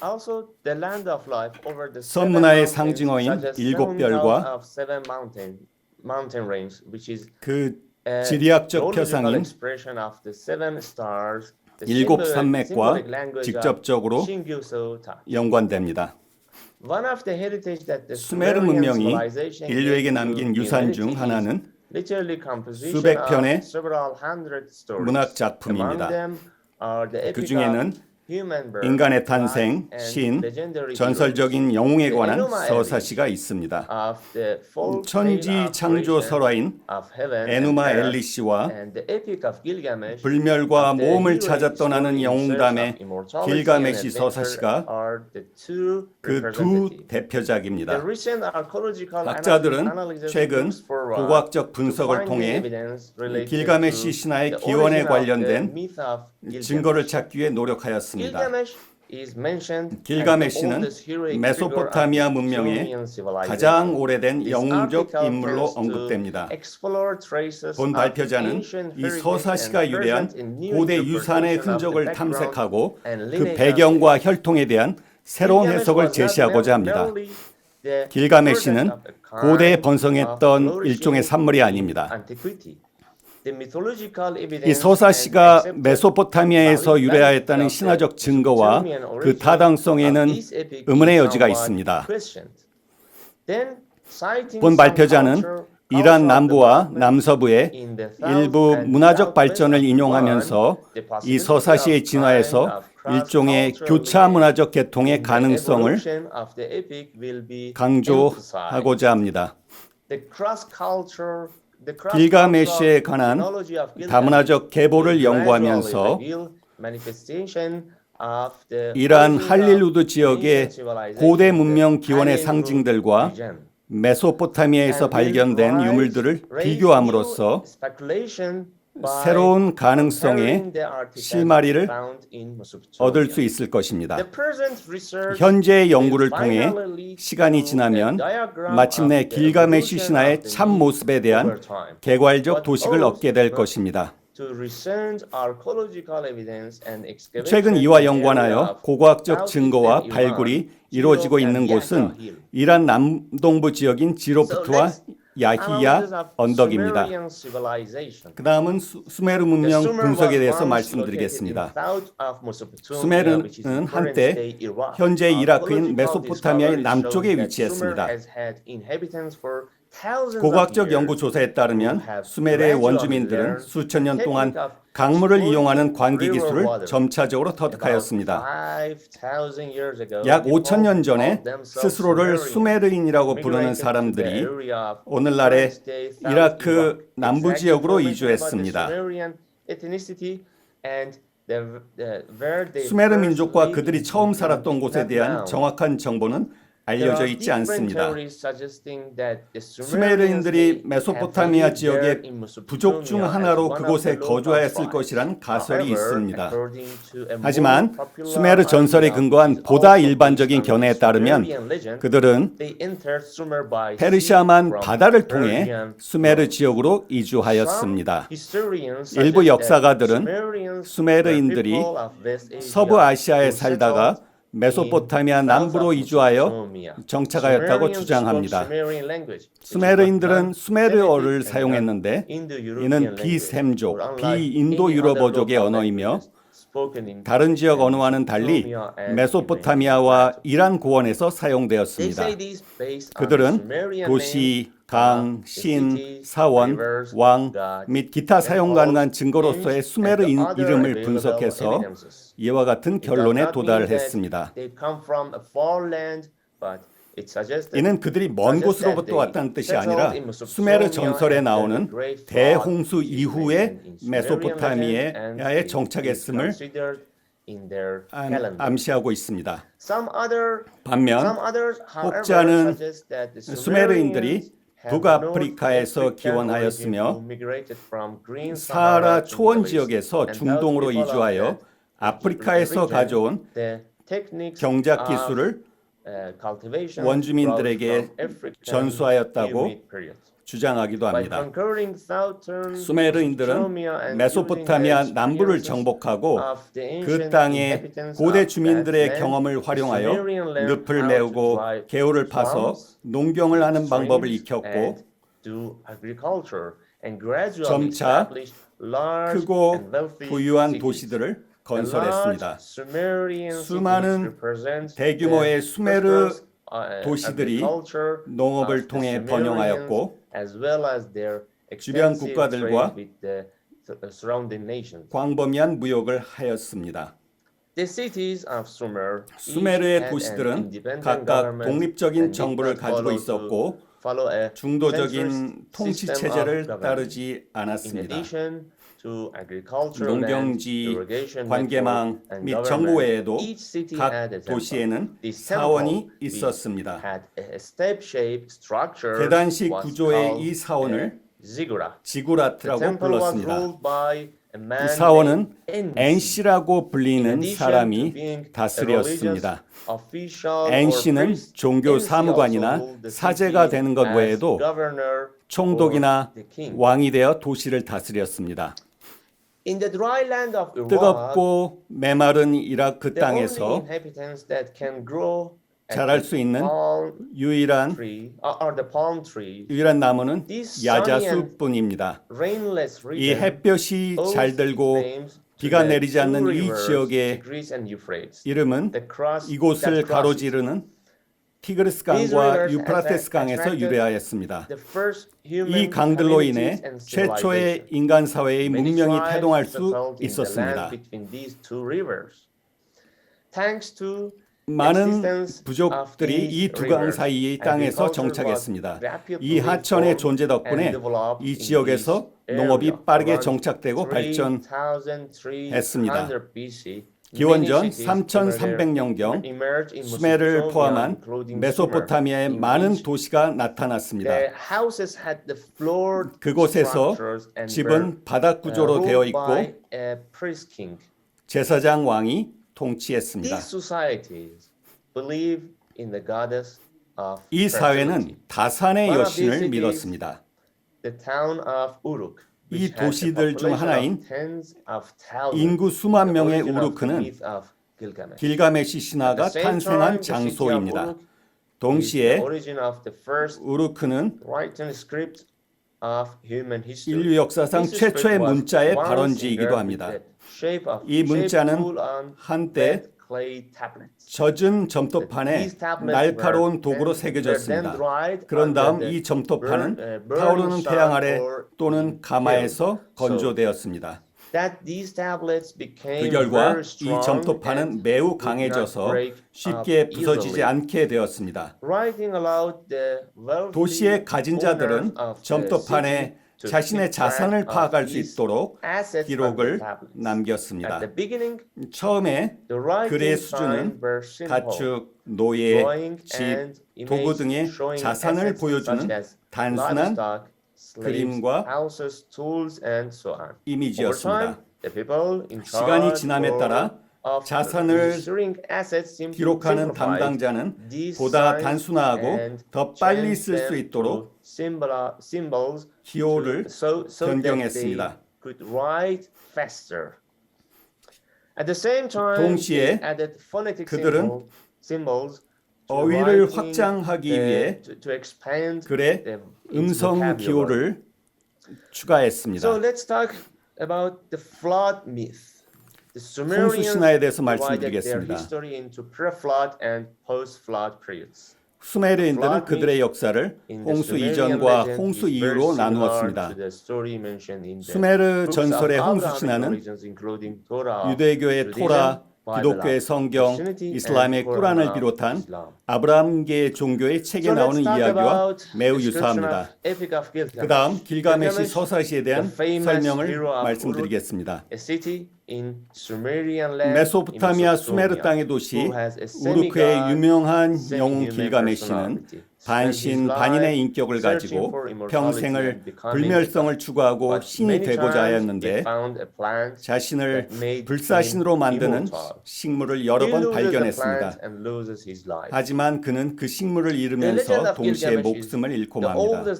Speaker 3: also the land of life over the
Speaker 4: 선문화의
Speaker 3: seven
Speaker 4: 상징어인
Speaker 3: mountains, such as
Speaker 4: 일곱 별과
Speaker 3: of seven mountain range, which is
Speaker 4: 그
Speaker 3: a
Speaker 4: 지리학적
Speaker 3: geological
Speaker 4: 표상인
Speaker 3: expression of the seven stars. The
Speaker 4: 일곱
Speaker 3: symbolic
Speaker 4: 산맥과
Speaker 3: language of
Speaker 4: 직접적으로
Speaker 3: Shingyuso-ta.
Speaker 4: 연관됩니다.
Speaker 3: One of the heritage that the
Speaker 4: 수메르
Speaker 3: Sumerian
Speaker 4: 문명이
Speaker 3: civilization
Speaker 4: 인류에게
Speaker 3: gave
Speaker 4: 남긴
Speaker 3: to
Speaker 4: 유산 중
Speaker 3: humanity
Speaker 4: 하나는
Speaker 3: literally composition
Speaker 4: 수백
Speaker 3: of
Speaker 4: 편의
Speaker 3: several hundred stories.
Speaker 4: 문학 작품입니다.
Speaker 3: Among them are the epic
Speaker 4: 그 중에는
Speaker 3: of human birth,
Speaker 4: 인간의 탄생,
Speaker 3: life, and
Speaker 4: 신,
Speaker 3: legendary
Speaker 4: 전설적인 영웅에
Speaker 3: The
Speaker 4: 관한
Speaker 3: Enuma
Speaker 4: 서사시가 있습니다.
Speaker 3: of the folk
Speaker 4: 천지
Speaker 3: tale of
Speaker 4: 창조
Speaker 3: creation
Speaker 4: 설화인
Speaker 3: of heaven and
Speaker 4: 에누마
Speaker 3: earth,
Speaker 4: 엘리시와
Speaker 3: and the epic of Gilgamesh,
Speaker 4: 불멸과
Speaker 3: the
Speaker 4: 모험을
Speaker 3: heroic
Speaker 4: 찾아 떠나는
Speaker 3: story in
Speaker 4: 영웅담의
Speaker 3: search of immortality
Speaker 4: 길가메시
Speaker 3: and adventure
Speaker 4: 서사시가
Speaker 3: are the two
Speaker 4: 그 두
Speaker 3: representatives. The
Speaker 4: 대표작입니다.
Speaker 3: recent archaeological
Speaker 4: 학자들은
Speaker 3: analysis
Speaker 4: 최근
Speaker 3: looks forward
Speaker 4: 고고학적
Speaker 3: to
Speaker 4: 분석을
Speaker 3: find
Speaker 4: 통해
Speaker 3: evidence related
Speaker 4: 길가메시
Speaker 3: to
Speaker 4: 신화의
Speaker 3: the
Speaker 4: 기원에
Speaker 3: origin of the
Speaker 4: 관련된
Speaker 3: myth of Gilgamesh.
Speaker 4: 증거를 찾기 위해 노력하였습니다.
Speaker 3: Gilgamesh is mentioned as the
Speaker 4: 길가메시는
Speaker 3: oldest heroic
Speaker 4: 메소포타미아
Speaker 3: figure of
Speaker 4: 문명의
Speaker 3: Sumerian civilization.
Speaker 4: 가장 오래된
Speaker 3: This
Speaker 4: 영웅적
Speaker 3: article
Speaker 4: 인물로
Speaker 3: tends to
Speaker 4: 언급됩니다.
Speaker 3: explore traces
Speaker 4: 본
Speaker 3: of
Speaker 4: 발표자는
Speaker 3: ancient
Speaker 4: 이
Speaker 3: heritage
Speaker 4: 서사시가
Speaker 3: and
Speaker 4: 유래한
Speaker 3: present in new
Speaker 4: 고대 유산의
Speaker 3: interpretation of the
Speaker 4: 흔적을
Speaker 3: background
Speaker 4: 탐색하고
Speaker 3: and
Speaker 4: 그
Speaker 3: lineage of
Speaker 4: 배경과 혈통에 대한 새로운
Speaker 3: Gilgamesh
Speaker 4: 해석을
Speaker 3: was not
Speaker 4: 제시하고자 합니다.
Speaker 3: merely the
Speaker 4: 길가메시는
Speaker 3: product of a kind
Speaker 4: 고대에
Speaker 3: of
Speaker 4: 번성했던
Speaker 3: flourishing
Speaker 4: 일종의 산물이 아닙니다.
Speaker 3: antiquity. The mythological
Speaker 4: 이
Speaker 3: evidence
Speaker 4: 서사시가
Speaker 3: and accepted
Speaker 4: 메소포타미아에서
Speaker 3: valid
Speaker 4: 유래하였다는
Speaker 3: of the
Speaker 4: 신화적 증거와
Speaker 3: Mesopotamian
Speaker 4: 그
Speaker 3: origin
Speaker 4: 타당성에는
Speaker 3: of this epic
Speaker 4: 의문의
Speaker 3: is
Speaker 4: 여지가
Speaker 3: somewhat
Speaker 4: 있습니다.
Speaker 3: questioned. Then, citing
Speaker 4: 본
Speaker 3: some
Speaker 4: 발표자는
Speaker 3: culture
Speaker 4: 이란
Speaker 3: of the
Speaker 4: 남부와
Speaker 3: movement
Speaker 4: 남서부의
Speaker 3: in the south
Speaker 4: 일부
Speaker 3: and
Speaker 4: 문화적
Speaker 3: southwest
Speaker 4: 발전을
Speaker 3: of
Speaker 4: 인용하면서
Speaker 3: Iran, the
Speaker 4: 이
Speaker 3: possibility
Speaker 4: 서사시의
Speaker 3: of
Speaker 4: 진화에서
Speaker 3: kind of
Speaker 4: 일종의
Speaker 3: cross-cultural
Speaker 4: 교차 문화적 개통의
Speaker 3: the
Speaker 4: 가능성을
Speaker 3: evolution of the epic will be emphasized.
Speaker 4: 강조하고자 합니다.
Speaker 3: The cross-culture
Speaker 4: 길가메시에 관한 다문화적 계보를 연구하면서 이란 할릴우드 지역의 고대 문명 기원의 상징들과 메소포타미아에서 발견된 유물들을 비교함으로써 새로운 가능성의 실마리를 얻을 수 있을 것입니다. 현재의 연구를 통해 시간이 지나면 마침내 길가메시 신화의 참 모습에 대한 개괄적 도식을 얻게 될 것입니다. 최근 이와 연관하여 고고학적 증거와 발굴이 이루어지고 있는 곳은 이란 남동부 지역인 지로프트와 야히야 언덕입니다. 그 다음은 수메르 문명 분석에 대해서 말씀드리겠습니다. 수메르는 한때 현재 이라크인 메소포타미아의 남쪽에 위치했습니다. 고고학적 연구 조사에 따르면 수메르의 원주민들은 수천 년 동안 강물을 이용하는 관기 기술을 점차적으로 터득하였습니다. 약 5천 년 전에 스스로를 수메르인이라고 부르는 사람들이 오늘날의 이라크 남부 지역으로 이주했습니다. 수메르 민족과 그들이 처음 살았던 곳에 대한 정확한 정보는 알려져 있지 않습니다. 수메르인들이 메소포타미아 지역의 부족 중 하나로 그곳에 거주하였을 것이란 가설이 있습니다. 하지만 수메르 전설에 근거한 보다 일반적인 견해에 따르면 그들은 페르시아만 바다를 통해 수메르 지역으로 이주하였습니다. 일부 역사가들은 수메르인들이 서부 아시아에 살다가 메소포타미아 남부로 이주하여 정착하였다고 주장합니다. 수메르인들은 수메르어를 사용했는데 이는 비셈족, 비인도 유럽어족의 언어이며 다른 지역 언어와는 달리 메소포타미아와 이란 고원에서 사용되었습니다. 그들은 도시, 강, 신, 사원, 왕 및 기타 사용 가능한 증거로서의 수메르 이름을 분석해서 이와 같은 결론에 도달했습니다. 이는 그들이 먼 곳으로부터 왔다는 뜻이 아니라 수메르 전설에 나오는 대홍수 이후에 메소포타미아에 정착했음을 암시하고 있습니다. 반면 혹자는 수메르인들이 북아프리카에서 기원하였으며 사하라 초원 지역에서 중동으로 이주하여 아프리카에서 가져온
Speaker 3: techniques
Speaker 4: 경작
Speaker 3: of
Speaker 4: 기술을
Speaker 3: cultivation
Speaker 4: 원주민들에게
Speaker 3: brought from African
Speaker 4: 전수하였다고
Speaker 3: Inuit period.
Speaker 4: 주장하기도
Speaker 3: By
Speaker 4: 합니다.
Speaker 3: conquering southern
Speaker 4: 수메르인들은
Speaker 3: Mesopotamia and
Speaker 4: 메소포타미아
Speaker 3: using the
Speaker 4: 남부를
Speaker 3: experiences
Speaker 4: 정복하고
Speaker 3: of the
Speaker 4: 그
Speaker 3: ancient
Speaker 4: 땅의
Speaker 3: inhabitants
Speaker 4: 고대
Speaker 3: of
Speaker 4: 주민들의
Speaker 3: that land,
Speaker 4: 경험을
Speaker 3: the
Speaker 4: 활용하여
Speaker 3: Sumerian learned
Speaker 4: 늪을
Speaker 3: how to
Speaker 4: 메우고
Speaker 3: dry
Speaker 4: 개울을 파서
Speaker 3: swamps,
Speaker 4: 농경을 하는 방법을
Speaker 3: streams,
Speaker 4: 익혔고
Speaker 3: and do agriculture, and gradually
Speaker 4: 점차
Speaker 3: established large
Speaker 4: 크고
Speaker 3: and wealthy
Speaker 4: 부유한
Speaker 3: cities.
Speaker 4: 도시들을
Speaker 3: The
Speaker 4: 건설했습니다.
Speaker 3: large Sumerian cities
Speaker 4: 수많은
Speaker 3: represent
Speaker 4: 대규모의
Speaker 3: the
Speaker 4: 수메르
Speaker 3: prosperous,
Speaker 4: 도시들이
Speaker 3: agriculture
Speaker 4: 농업을
Speaker 3: of the
Speaker 4: 통해
Speaker 3: Sumerians,
Speaker 4: 번영하였고
Speaker 3: as well as their
Speaker 4: 주변
Speaker 3: extensive
Speaker 4: 국가들과
Speaker 3: trade with the surrounding nations.
Speaker 4: 광범위한 무역을 하였습니다.
Speaker 3: The cities of Sumer each
Speaker 4: 수메르의
Speaker 3: had an
Speaker 4: 도시들은
Speaker 3: independent
Speaker 4: 각각
Speaker 3: government
Speaker 4: 독립적인
Speaker 3: and did
Speaker 4: 정부를
Speaker 3: not
Speaker 4: 가지고
Speaker 3: follow
Speaker 4: 있었고
Speaker 3: a
Speaker 4: 중도적인
Speaker 3: centrist
Speaker 4: 통치
Speaker 3: system of
Speaker 4: 체제를
Speaker 3: government.
Speaker 4: 따르지
Speaker 3: In
Speaker 4: 않았습니다.
Speaker 3: addition to agricultural land,
Speaker 4: 농경지,
Speaker 3: irrigation
Speaker 4: 관계망
Speaker 3: network, and
Speaker 4: 및
Speaker 3: government,
Speaker 4: 정부 외에도
Speaker 3: each city
Speaker 4: 각
Speaker 3: had a temple.
Speaker 4: 도시에는
Speaker 3: This
Speaker 4: 사원이
Speaker 3: temple
Speaker 4: 있었습니다.
Speaker 3: had a step-shaped structure
Speaker 4: 계단식
Speaker 3: was
Speaker 4: 구조의
Speaker 3: called
Speaker 4: 이 사원을
Speaker 3: ziggurat. The
Speaker 4: 지구라트라고
Speaker 3: temple was
Speaker 4: 불렀습니다.
Speaker 3: ruled by a man
Speaker 4: 이 사원은
Speaker 3: named
Speaker 4: 엔시라고
Speaker 3: In
Speaker 4: 불리는
Speaker 3: addition to
Speaker 4: 사람이
Speaker 3: being a
Speaker 4: 다스렸습니다.
Speaker 3: religious official or
Speaker 4: 엔시는
Speaker 3: priest,
Speaker 4: 종교
Speaker 3: NC
Speaker 4: 사무관이나
Speaker 3: also ruled the
Speaker 4: 사제가
Speaker 3: city
Speaker 4: 되는 것
Speaker 3: as
Speaker 4: 외에도
Speaker 3: governor
Speaker 4: 총독이나
Speaker 3: or the king.
Speaker 4: 왕이 되어 도시를 다스렸습니다.
Speaker 3: In the dry land of Iraq,
Speaker 4: 뜨겁고 메마른 이라크
Speaker 3: the only
Speaker 4: 땅에서
Speaker 3: inhabitants that can grow at
Speaker 4: 자랄
Speaker 3: the
Speaker 4: 수 있는
Speaker 3: palm
Speaker 4: 유일한
Speaker 3: tree are the palm tree.
Speaker 4: 나무는
Speaker 3: These sunny and
Speaker 4: 야자수뿐입니다.
Speaker 3: rainless
Speaker 4: 이
Speaker 3: region
Speaker 4: 햇볕이
Speaker 3: owes
Speaker 4: 잘
Speaker 3: its
Speaker 4: 들고
Speaker 3: names to
Speaker 4: 비가
Speaker 3: the
Speaker 4: 내리지 않는
Speaker 3: two
Speaker 4: 이
Speaker 3: rivers,
Speaker 4: 지역의
Speaker 3: Tigris and Euphrates.
Speaker 4: 이름은
Speaker 3: The cross
Speaker 4: 이곳을
Speaker 3: that crosses
Speaker 4: 가로지르는 티그리스 강과 유프라테스 강에서 유래하였습니다.
Speaker 3: the first human
Speaker 4: 이 강들로 인해
Speaker 3: communities and
Speaker 4: 최초의
Speaker 3: civilization.
Speaker 4: 인간 사회의
Speaker 3: Many
Speaker 4: 문명이
Speaker 3: tribes
Speaker 4: 태동할 수
Speaker 3: settled in the
Speaker 4: 있었습니다.
Speaker 3: land between these two rivers. Thanks to
Speaker 4: 많은
Speaker 3: existence of
Speaker 4: 부족들이
Speaker 3: these
Speaker 4: 이 두 강
Speaker 3: rivers,
Speaker 4: 사이의 땅에서
Speaker 3: agriculture
Speaker 4: 정착했습니다.
Speaker 3: was rapidly
Speaker 4: 이 하천의
Speaker 3: reformed
Speaker 4: 존재 덕분에
Speaker 3: and developed
Speaker 4: 이
Speaker 3: in
Speaker 4: 지역에서
Speaker 3: this
Speaker 4: 농업이
Speaker 3: area.
Speaker 4: 빠르게
Speaker 3: Around
Speaker 4: 정착되고
Speaker 3: 3300
Speaker 4: 발전했습니다.
Speaker 3: BC,
Speaker 4: 기원전
Speaker 3: many cities
Speaker 4: 3300년경
Speaker 3: emerged in
Speaker 4: 수메르를
Speaker 3: Mesopotamia,
Speaker 4: 포함한
Speaker 3: including
Speaker 4: 메소포타미아의
Speaker 3: Sumer, in
Speaker 4: 많은
Speaker 3: which
Speaker 4: 도시가 나타났습니다.
Speaker 3: the houses had the floored
Speaker 4: 그곳에서
Speaker 3: structures and were
Speaker 4: 집은 바닥 구조로 되어
Speaker 3: ruled by
Speaker 4: 있고
Speaker 3: a priest king.
Speaker 4: 제사장 왕이 통치했습니다.
Speaker 3: These societies believe in the goddess of
Speaker 4: 이 사회는
Speaker 3: fertility.
Speaker 4: 다산의
Speaker 3: One of these
Speaker 4: 여신을
Speaker 3: cities,
Speaker 4: 믿었습니다.
Speaker 3: The town of Uruk,
Speaker 4: 이
Speaker 3: which had a
Speaker 4: 도시들 중
Speaker 3: population
Speaker 4: 하나인
Speaker 3: of tens of thousands,
Speaker 4: 인구 수만
Speaker 3: the
Speaker 4: 명의
Speaker 3: origin of the
Speaker 4: 우르크는
Speaker 3: myth of Gilgamesh.
Speaker 4: 길가메시 신화가
Speaker 3: At the same time,
Speaker 4: 탄생한
Speaker 3: the city of
Speaker 4: 장소입니다.
Speaker 3: Uruk is the
Speaker 4: 동시에
Speaker 3: origin of the first
Speaker 4: 우르크는
Speaker 3: written script of human history.
Speaker 4: 인류 역사상
Speaker 3: This script
Speaker 4: 최초의
Speaker 3: was
Speaker 4: 문자의
Speaker 3: once
Speaker 4: 발원지이기도
Speaker 3: engraved
Speaker 4: 합니다.
Speaker 3: with the shape of
Speaker 4: 이 문자는
Speaker 3: shape tool on
Speaker 4: 한때
Speaker 3: flat clay tablets.
Speaker 4: 젖은 점토판에
Speaker 3: These tablets
Speaker 4: 날카로운
Speaker 3: were
Speaker 4: 도구로
Speaker 3: then
Speaker 4: 새겨졌습니다.
Speaker 3: dried
Speaker 4: 그런 다음
Speaker 3: under
Speaker 4: 이
Speaker 3: the
Speaker 4: 점토판은
Speaker 3: burning
Speaker 4: 타오르는
Speaker 3: sun
Speaker 4: 태양 아래
Speaker 3: or
Speaker 4: 또는
Speaker 3: in
Speaker 4: 가마에서
Speaker 3: kiln.
Speaker 4: 건조되었습니다.
Speaker 3: That these tablets became
Speaker 4: 그 결과
Speaker 3: very
Speaker 4: 이
Speaker 3: strong
Speaker 4: 점토판은
Speaker 3: and
Speaker 4: 매우
Speaker 3: would not
Speaker 4: 강해져서
Speaker 3: break
Speaker 4: 쉽게
Speaker 3: up
Speaker 4: 부서지지
Speaker 3: easily.
Speaker 4: 않게 되었습니다.
Speaker 3: Writing allowed the wealthy
Speaker 4: 도시의 가진 자들은
Speaker 3: owners of the
Speaker 4: 점토판에
Speaker 3: city to
Speaker 4: 자신의
Speaker 3: keep track
Speaker 4: 자산을
Speaker 3: of
Speaker 4: 파악할 수
Speaker 3: these
Speaker 4: 있도록
Speaker 3: assets on the
Speaker 4: 기록을
Speaker 3: tablets.
Speaker 4: 남겼습니다.
Speaker 3: At the beginning,
Speaker 4: 처음에
Speaker 3: the writing
Speaker 4: 글의
Speaker 3: signs
Speaker 4: 수준은
Speaker 3: were simple.
Speaker 4: 가축, 노예,
Speaker 3: Drawing
Speaker 4: 집,
Speaker 3: and
Speaker 4: 도구
Speaker 3: image
Speaker 4: 등의
Speaker 3: showing
Speaker 4: 자산을
Speaker 3: assets
Speaker 4: 보여주는
Speaker 3: such as
Speaker 4: 단순한
Speaker 3: livestock, slaves,
Speaker 4: 그림과
Speaker 3: houses, tools, and so on. Over
Speaker 4: 이미지였습니다.
Speaker 3: time, the people in
Speaker 4: 시간이
Speaker 3: charge
Speaker 4: 지남에 따라
Speaker 3: of
Speaker 4: 자산을
Speaker 3: registering assets
Speaker 4: 기록하는 담당자는 보다 단순하고 더 빨리 쓸 수 있도록
Speaker 3: symbols
Speaker 4: 기호를
Speaker 3: so that
Speaker 4: 변경했습니다.
Speaker 3: they could write faster. At the same time,
Speaker 4: 동시에
Speaker 3: they added phonetic
Speaker 4: 그들은
Speaker 3: symbols to
Speaker 4: 어휘를
Speaker 3: writing,
Speaker 4: 확장하기 위해
Speaker 3: to expand
Speaker 4: 글에
Speaker 3: its
Speaker 4: 음성
Speaker 3: vocabulary.
Speaker 4: 기호를 추가했습니다.
Speaker 3: So let's talk about the flood myth. The
Speaker 4: 홍수 신화에 대해서
Speaker 3: Sumerians divided their
Speaker 4: 말씀드리겠습니다.
Speaker 3: history into pre-flood and post-flood periods.
Speaker 4: 수메르인들은 그들의 역사를
Speaker 3: In the
Speaker 4: 홍수
Speaker 3: Sumerian
Speaker 4: 이전과
Speaker 3: legend
Speaker 4: 홍수
Speaker 3: is very
Speaker 4: 이후로
Speaker 3: similar
Speaker 4: 나누었습니다.
Speaker 3: to the story mentioned in the
Speaker 4: 수메르
Speaker 3: books
Speaker 4: 전설의
Speaker 3: of
Speaker 4: 홍수
Speaker 3: Abrahamic
Speaker 4: 신화는
Speaker 3: religions, including Torah,
Speaker 4: 유대교의
Speaker 3: Judaism,
Speaker 4: 토라,
Speaker 3: Bible,
Speaker 4: 기독교의 성경,
Speaker 3: Christianity,
Speaker 4: 이슬람의
Speaker 3: and
Speaker 4: 꾸란을
Speaker 3: Quran of
Speaker 4: 비롯한
Speaker 3: Islam.
Speaker 4: 아브라함계 종교의 책에
Speaker 3: So let's
Speaker 4: 나오는
Speaker 3: talk
Speaker 4: 이야기와
Speaker 3: about
Speaker 4: 매우
Speaker 3: description
Speaker 4: 유사합니다.
Speaker 3: of Epic of Gilgamesh.
Speaker 4: 그 다음 길가메시
Speaker 3: Gilgamesh,
Speaker 4: 서사시에 대한
Speaker 3: the famous
Speaker 4: 설명을
Speaker 3: hero of
Speaker 4: 말씀드리겠습니다.
Speaker 3: A city in Sumerian land,
Speaker 4: 메소포타미아
Speaker 3: in
Speaker 4: 수메르
Speaker 3: Mesopotamia,
Speaker 4: 땅의 도시
Speaker 3: who has a
Speaker 4: 우르크의
Speaker 3: semi-god,
Speaker 4: 유명한 영웅
Speaker 3: semi-human
Speaker 4: 길가메시는
Speaker 3: personality.
Speaker 4: 반신 반인의 인격을 가지고 평생을 불멸성을 추구하고 신이 되고자 하였는데 자신을 불사신으로 만드는 식물을 여러 번 발견했습니다. 하지만 그는 그 식물을 잃으면서 동시에 목숨을 잃고 맙니다.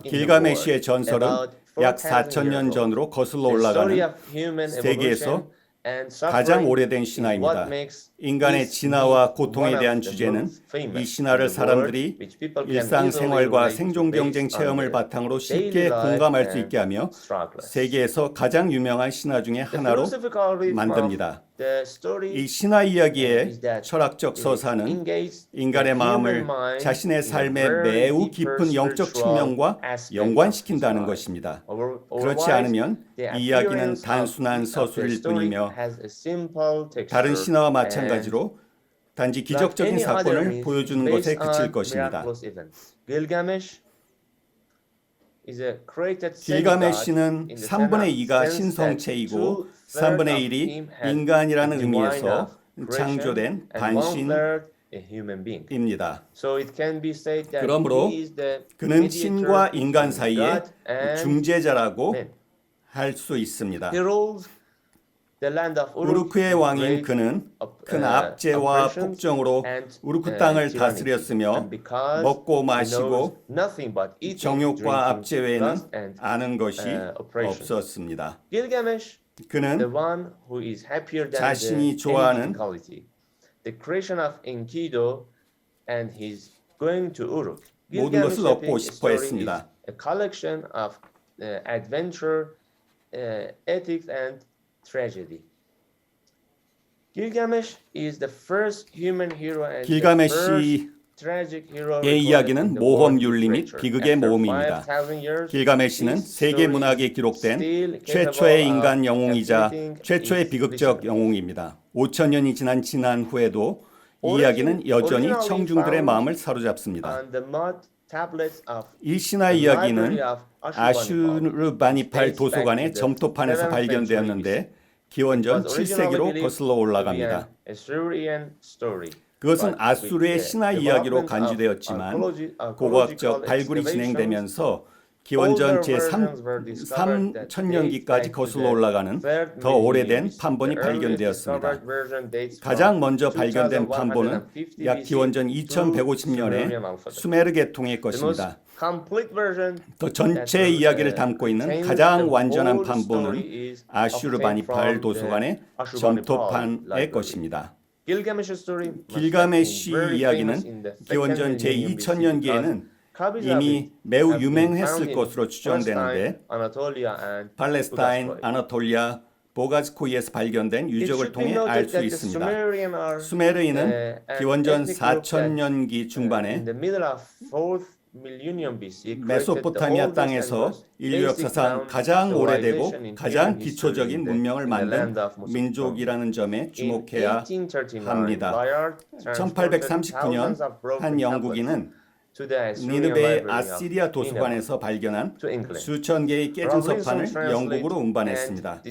Speaker 4: 길가메시의 전설은 약 4,000년 전으로 거슬러 올라가는 세계에서 가장 오래된 신화입니다. 인간의 진화와 고통에 대한 주제는 이 신화를 사람들이 일상생활과 생존 경쟁 체험을 바탕으로 쉽게 공감할 수 있게 하며 세계에서 가장 유명한 신화 중에 하나로 만듭니다. 이 신화 이야기의 철학적 서사는 인간의 마음을 자신의 삶의 매우 깊은 영적 측면과 연관시킨다는 것입니다. 그렇지 않으면 이 이야기는 단순한 서술일 뿐이며 다른 신화와 마찬가지로 단지 기적적인 사건을 보여주는 것에 그칠 것입니다. 길가메시는 3분의 2가 신성체이고 3분의 1이 인간이라는 의미에서 창조된 반신입니다. 그러므로 그는 신과 인간 사이의 중재자라고 할 수 있습니다. 우루크의 왕인 그는 큰 압제와 폭정으로 우루크 땅을 다스렸으며 먹고 마시고 정욕과 압제 외에는 아는 것이 없었습니다. 그는 자신이 좋아하는 모든 것을 얻고 싶어 했습니다. 길가메시의 이야기는 모험 윤리 및 비극의 모험입니다. 길가메시는 세계 문학에 기록된 최초의 인간 영웅이자 최초의 비극적 영웅입니다. 5,000년이 지난 후에도 이 이야기는 여전히 청중들의 마음을 사로잡습니다. 이 신화 이야기는 아슈르바니팔 도서관의 점토판에서 발견되었는데 기원전 7세기로 거슬러 올라갑니다. 그것은 아수르의 신화 이야기로 간주되었지만 고고학적 발굴이 진행되면서 기원전 제3천년기까지 거슬러 올라가는 더 오래된 판본이 발견되었습니다. 가장 먼저 발견된 판본은 약 기원전 2150년에 수메르 계통의 것입니다. 더 전체 이야기를 담고 있는 가장 완전한 판본은 아슈르바니팔 도서관의 점토판의 것입니다. 길가메시 이야기는 기원전 제2000년기에는 이미 매우 유명했을 것으로 추정되는데 팔레스타인, 아나톨리아, 보가즈코이에서 발견된 유적을 통해 알 수 있습니다. 수메르인은 기원전 4000년기 중반에 메소포타미아 땅에서 인류 역사상 가장 오래되고 가장 기초적인 문명을 만든 민족이라는 점에 주목해야 합니다. 1839년 한 영국인은 니느베의 아시리아 도서관에서 발견한 수천 개의 깨진 서판을 영국으로 운반했습니다.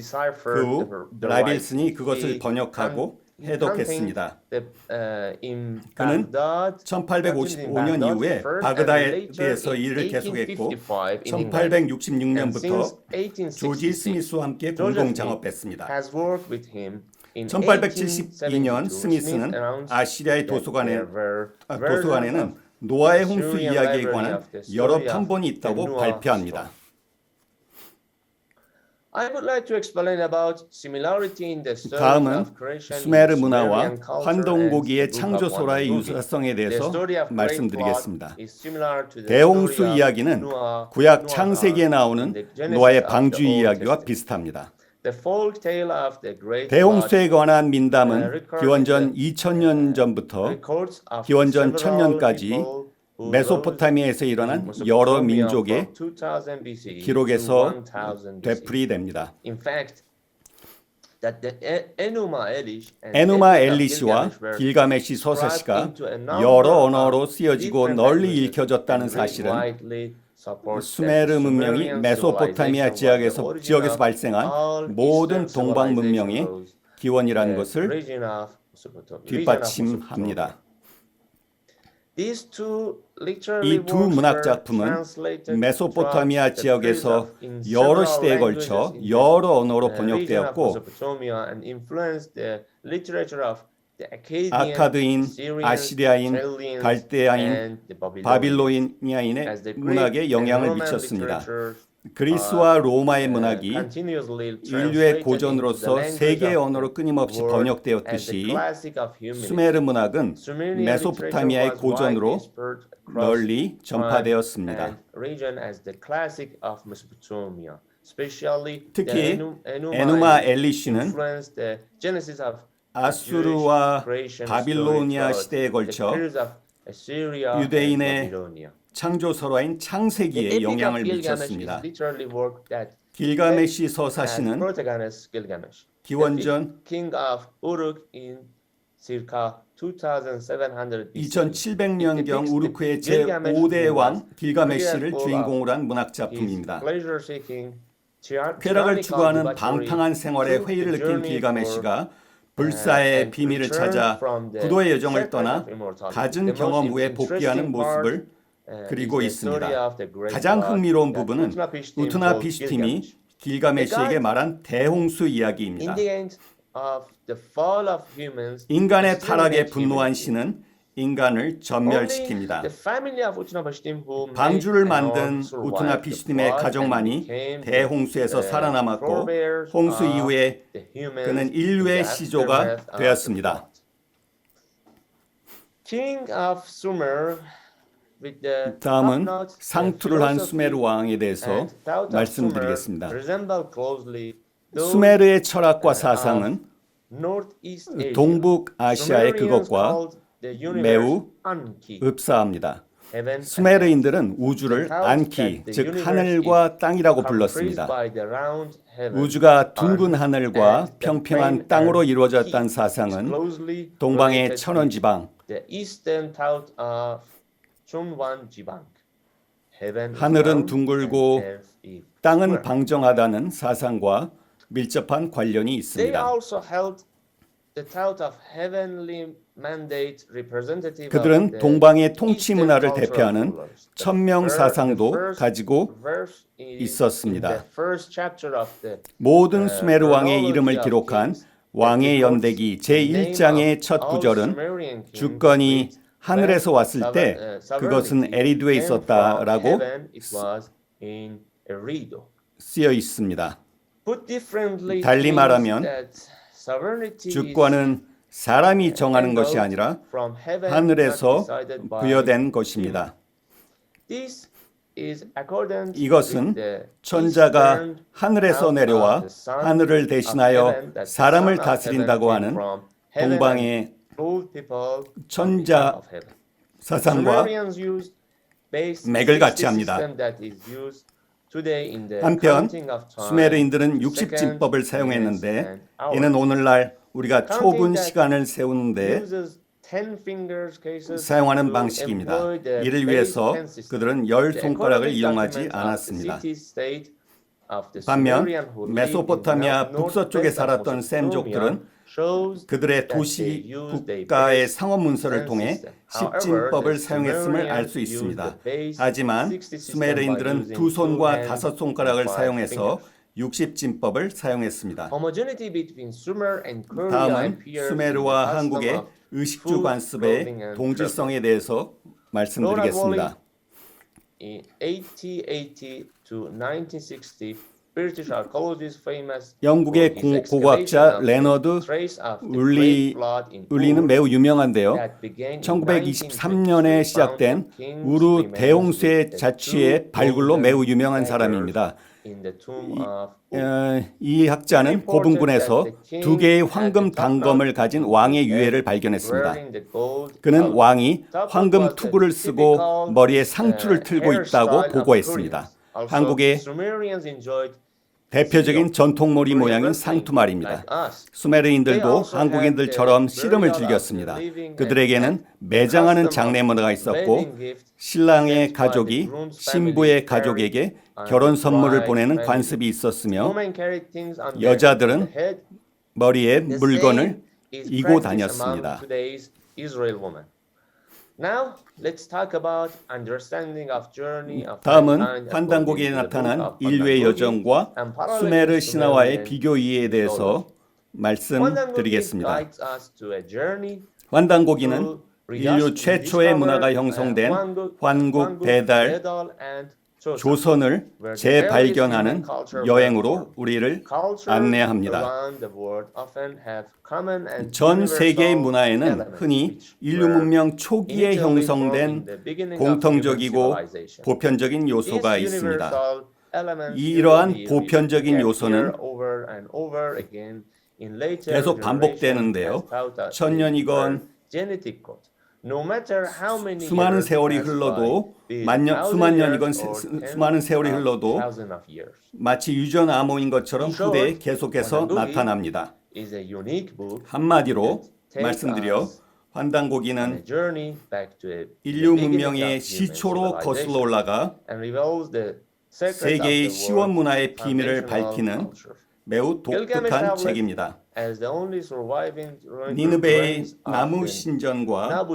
Speaker 4: 그 후 라빌슨이 그것을 번역하고 해독했습니다. 그는 1855년 이후에 바그다드에서 일을 계속했고 1866년부터 조지 스미스와 함께 공동 장업했습니다. 1872년 스미스는 아시리아의 도서관에는 노아의 홍수 이야기에 관한 여러 판본이 있다고 발표합니다. 다음은 수메르 문화와 환동고기의 창조소라의 유사성에 대해서 말씀드리겠습니다. 대홍수 이야기는 구약 창세기에 나오는 노아의 방주 이야기와 비슷합니다. 대홍수에 관한 민담은 기원전 2000년 전부터 기원전 1000년까지 메소포타미아에서 일어난 여러 민족의 기록에서 되풀이됩니다. 에누마 엘리시와 길가메시 서사시가 여러 언어로 쓰여지고 널리 읽혀졌다는 사실은 수메르 문명이 메소포타미아 지역에서 발생한 모든 동방 문명의 기원이라는 것을 뒷받침합니다.
Speaker 3: These two
Speaker 4: 이 두 문학 작품은 메소포타미아 지역에서 여러 시대에 걸쳐 여러 언어로 번역되었고 아카드인, 아시리아인, 갈대아인, 바빌로니아인의 문학에 영향을 미쳤습니다. 그리스와 로마의 문학이 인류의 고전으로서 세계의 언어로 끊임없이 번역되었듯이 수메르 문학은 메소포타미아의 고전으로 널리 전파되었습니다. 특히 에누마 엘리시는 아수르와 바빌로니아 시대에 걸쳐 유대인의 창조설화인 창세기에 영향을 미쳤습니다. 길가메시 서사시는 기원전 2700년경 우르크의 제5대 왕 길가메시를 주인공으로 한 문학 작품입니다. 쾌락을 추구하는 방탕한 생활에 회의를 느낀 길가메시가 불사의 비밀을 찾아 구도의 여정을 떠나 갖은 경험 후에 복귀하는 모습을 그리고 있습니다. 가장 흥미로운 부분은 우트나피시팀이 길가메시에게 말한 대홍수 이야기입니다. 인간의 타락에 분노한 신은 인간을 전멸시킵니다. 방주를 만든 우트나피시팀의 가족만이 대홍수에서 살아남았고 홍수 이후에 그는 인류의 시조가 되었습니다. 다음은 상투를 한 수메르 왕에 대해서 말씀드리겠습니다. 수메르의 철학과 사상은 동북아시아의 그것과 매우 흡사합니다. 수메르인들은 우주를 안키, 즉 하늘과 땅이라고 불렀습니다. 우주가 둥근 하늘과 평평한 땅으로 이루어졌다는 사상은 동방의 천원지방, 하늘은 둥글고 땅은 방정하다는 사상과 밀접한 관련이 있습니다. 그들은 동방의 통치 문화를 대표하는 천명 사상도 가지고 있었습니다. 모든 수메르 왕의 이름을 기록한 왕의 연대기 제1장의 첫 구절은 주권이 하늘에서 왔을 때 그것은 에리두에 있었다라고 쓰여 있습니다. 달리 말하면 주권은 사람이 정하는 것이 아니라 하늘에서 부여된 것입니다. 이것은 천자가 하늘에서 내려와 하늘을 대신하여 사람을 다스린다고 하는 동방의 천자 사상과 맥을 같이 합니다. 한편 수메르인들은 60진법을 사용했는데 이는 오늘날 우리가 초분 시간을 세우는데 사용하는 방식입니다. 이를 위해서 그들은 10손가락을 이용하지 않았습니다. 반면 메소포타미아 북서쪽에 살았던 셈족들은 그들의 도시 국가의 상업 문서를 통해 10진법을 사용했음을 알 수 있습니다. 하지만 수메르인들은 2손과 5손가락을 사용해서 60진법을 사용했습니다. 다음은 수메르와 한국의 의식주 관습의 동질성에 대해서 말씀드리겠습니다. 영국의 고고학자 레너드 울리는 매우 유명한데요. 1923년에 시작된 우루 대홍수의 자취의 발굴로 매우 유명한 사람입니다. 이 학자는 고분군에서 2개의 황금 단검을 가진 왕의 유해를 발견했습니다. 그는 왕이 황금 투구를 쓰고 머리에 상투를 틀고 있다고 보고했습니다. 한국의 대표적인 전통놀이 모양인 상투말입니다. 수메르인들도 한국인들처럼 씨름을 즐겼습니다. 그들에게는 매장하는 장례 문화가 있었고 신랑의 가족이 신부의 가족에게 결혼 선물을 보내는 관습이 있었으며 여자들은 머리에 물건을 이고 다녔습니다.
Speaker 3: Now let's talk about understanding of journey of
Speaker 4: 다음은
Speaker 3: mankind
Speaker 4: 환단고기에
Speaker 3: according to the book
Speaker 4: 나타난
Speaker 3: of
Speaker 4: 인류의
Speaker 3: 환단고기
Speaker 4: 여정과
Speaker 3: and parallel
Speaker 4: 수메르
Speaker 3: to
Speaker 4: 신화와의
Speaker 3: Sumerian
Speaker 4: 비교 이해에 대해서
Speaker 3: 환단고기
Speaker 4: 말씀드리겠습니다.
Speaker 3: guides us to a journey
Speaker 4: 환단고기는 인류 최초의 문화가 형성된 환국, 배달, 조선을 재발견하는 여행으로 우리를 안내합니다. 전 세계의 문화에는 흔히 인류 문명 초기에 형성된 공통적이고 보편적인 요소가 있습니다. 이러한 보편적인 요소는 계속 반복되는데요. 천년이건 수많은 세월이 흘러도 수만 년이건 수많은 세월이 흘러도 마치 유전 암호인 것처럼 후대에 계속해서 나타납니다. 한마디로 말씀드려 환단고기는 인류 문명의 시초로 거슬러 올라가 세계의 시원 문화의 비밀을 밝히는 매우 독특한 책입니다. 니느베의 나무 신전과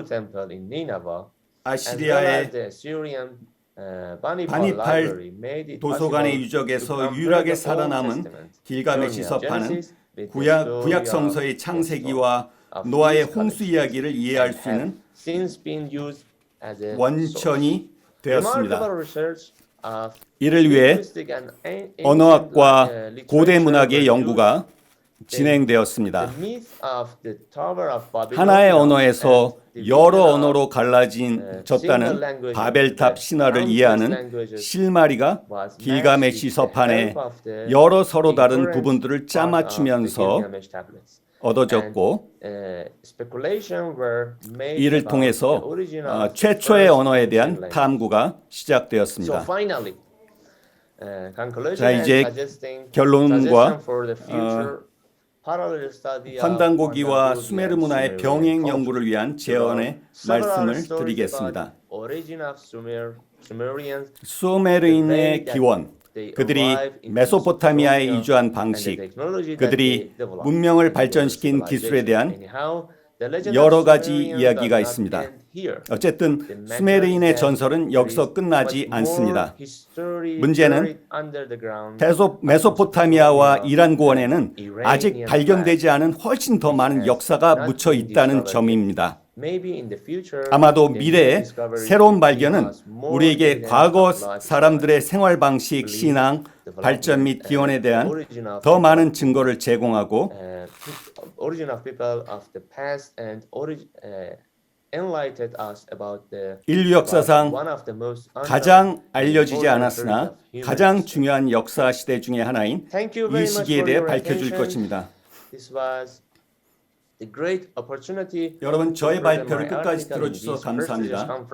Speaker 4: 아시리아의 바니팔 도서관의 유적에서 유일하게 살아남은 길가메시 서판은 구약 성서의 창세기와 노아의 홍수 이야기를 이해할 수 있는 원천이 되었습니다. 이를 위해 언어학과 고대 문학의 연구가 진행되었습니다. 하나의 언어에서 여러 언어로 갈라졌다는 바벨탑 신화를 이해하는 실마리가 길가메시 서판의 여러 서로 다른 부분들을 짜맞추면서 얻어졌고 이를 통해서 최초의 언어에 대한 탐구가 시작되었습니다. 자, 이제 결론과 환단고기와 수메르 문화의 병행 연구를 위한 제언의 말씀을 드리겠습니다. 수메르인의 기원, 그들이 메소포타미아에 이주한 방식, 그들이 문명을 발전시킨 기술에 대한 여러 가지 이야기가 있습니다. 어쨌든 수메르인의 전설은 여기서 끝나지 않습니다. 문제는 메소포타미아와 이란 고원에는 아직 발견되지 않은 훨씬 더 많은 역사가 묻혀 있다는 점입니다. 아마도 미래의 새로운 발견은 우리에게 과거 사람들의 생활 방식, 신앙, 발전 및 기원에 대한 더 많은 증거를 제공하고 인류 역사상 가장 알려지지 않았으나 가장 중요한 역사 시대 중의 하나인 이 시기에 대해 밝혀줄 것입니다. 여러분, 저의 발표를 끝까지 들어주셔서 감사합니다.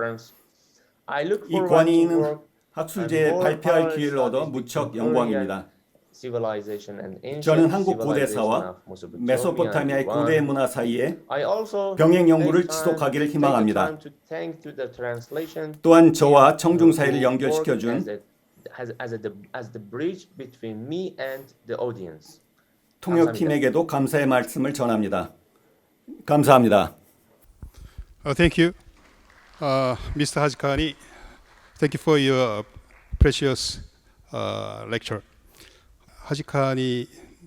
Speaker 4: 이 권위는 학술제에 발표할 기회를 얻어 무척 영광입니다. 저는 한국 고대사와 메소포타미아의 고대 문화 사이에 병행 연구를 지속하기를 희망합니다. 또한 저와 청중 사이를 연결시켜준 통역팀에게도 감사의 말씀을 전합니다. 감사합니다.
Speaker 1: Thank you, Mr. Hajikani. Thank you for your precious lecture.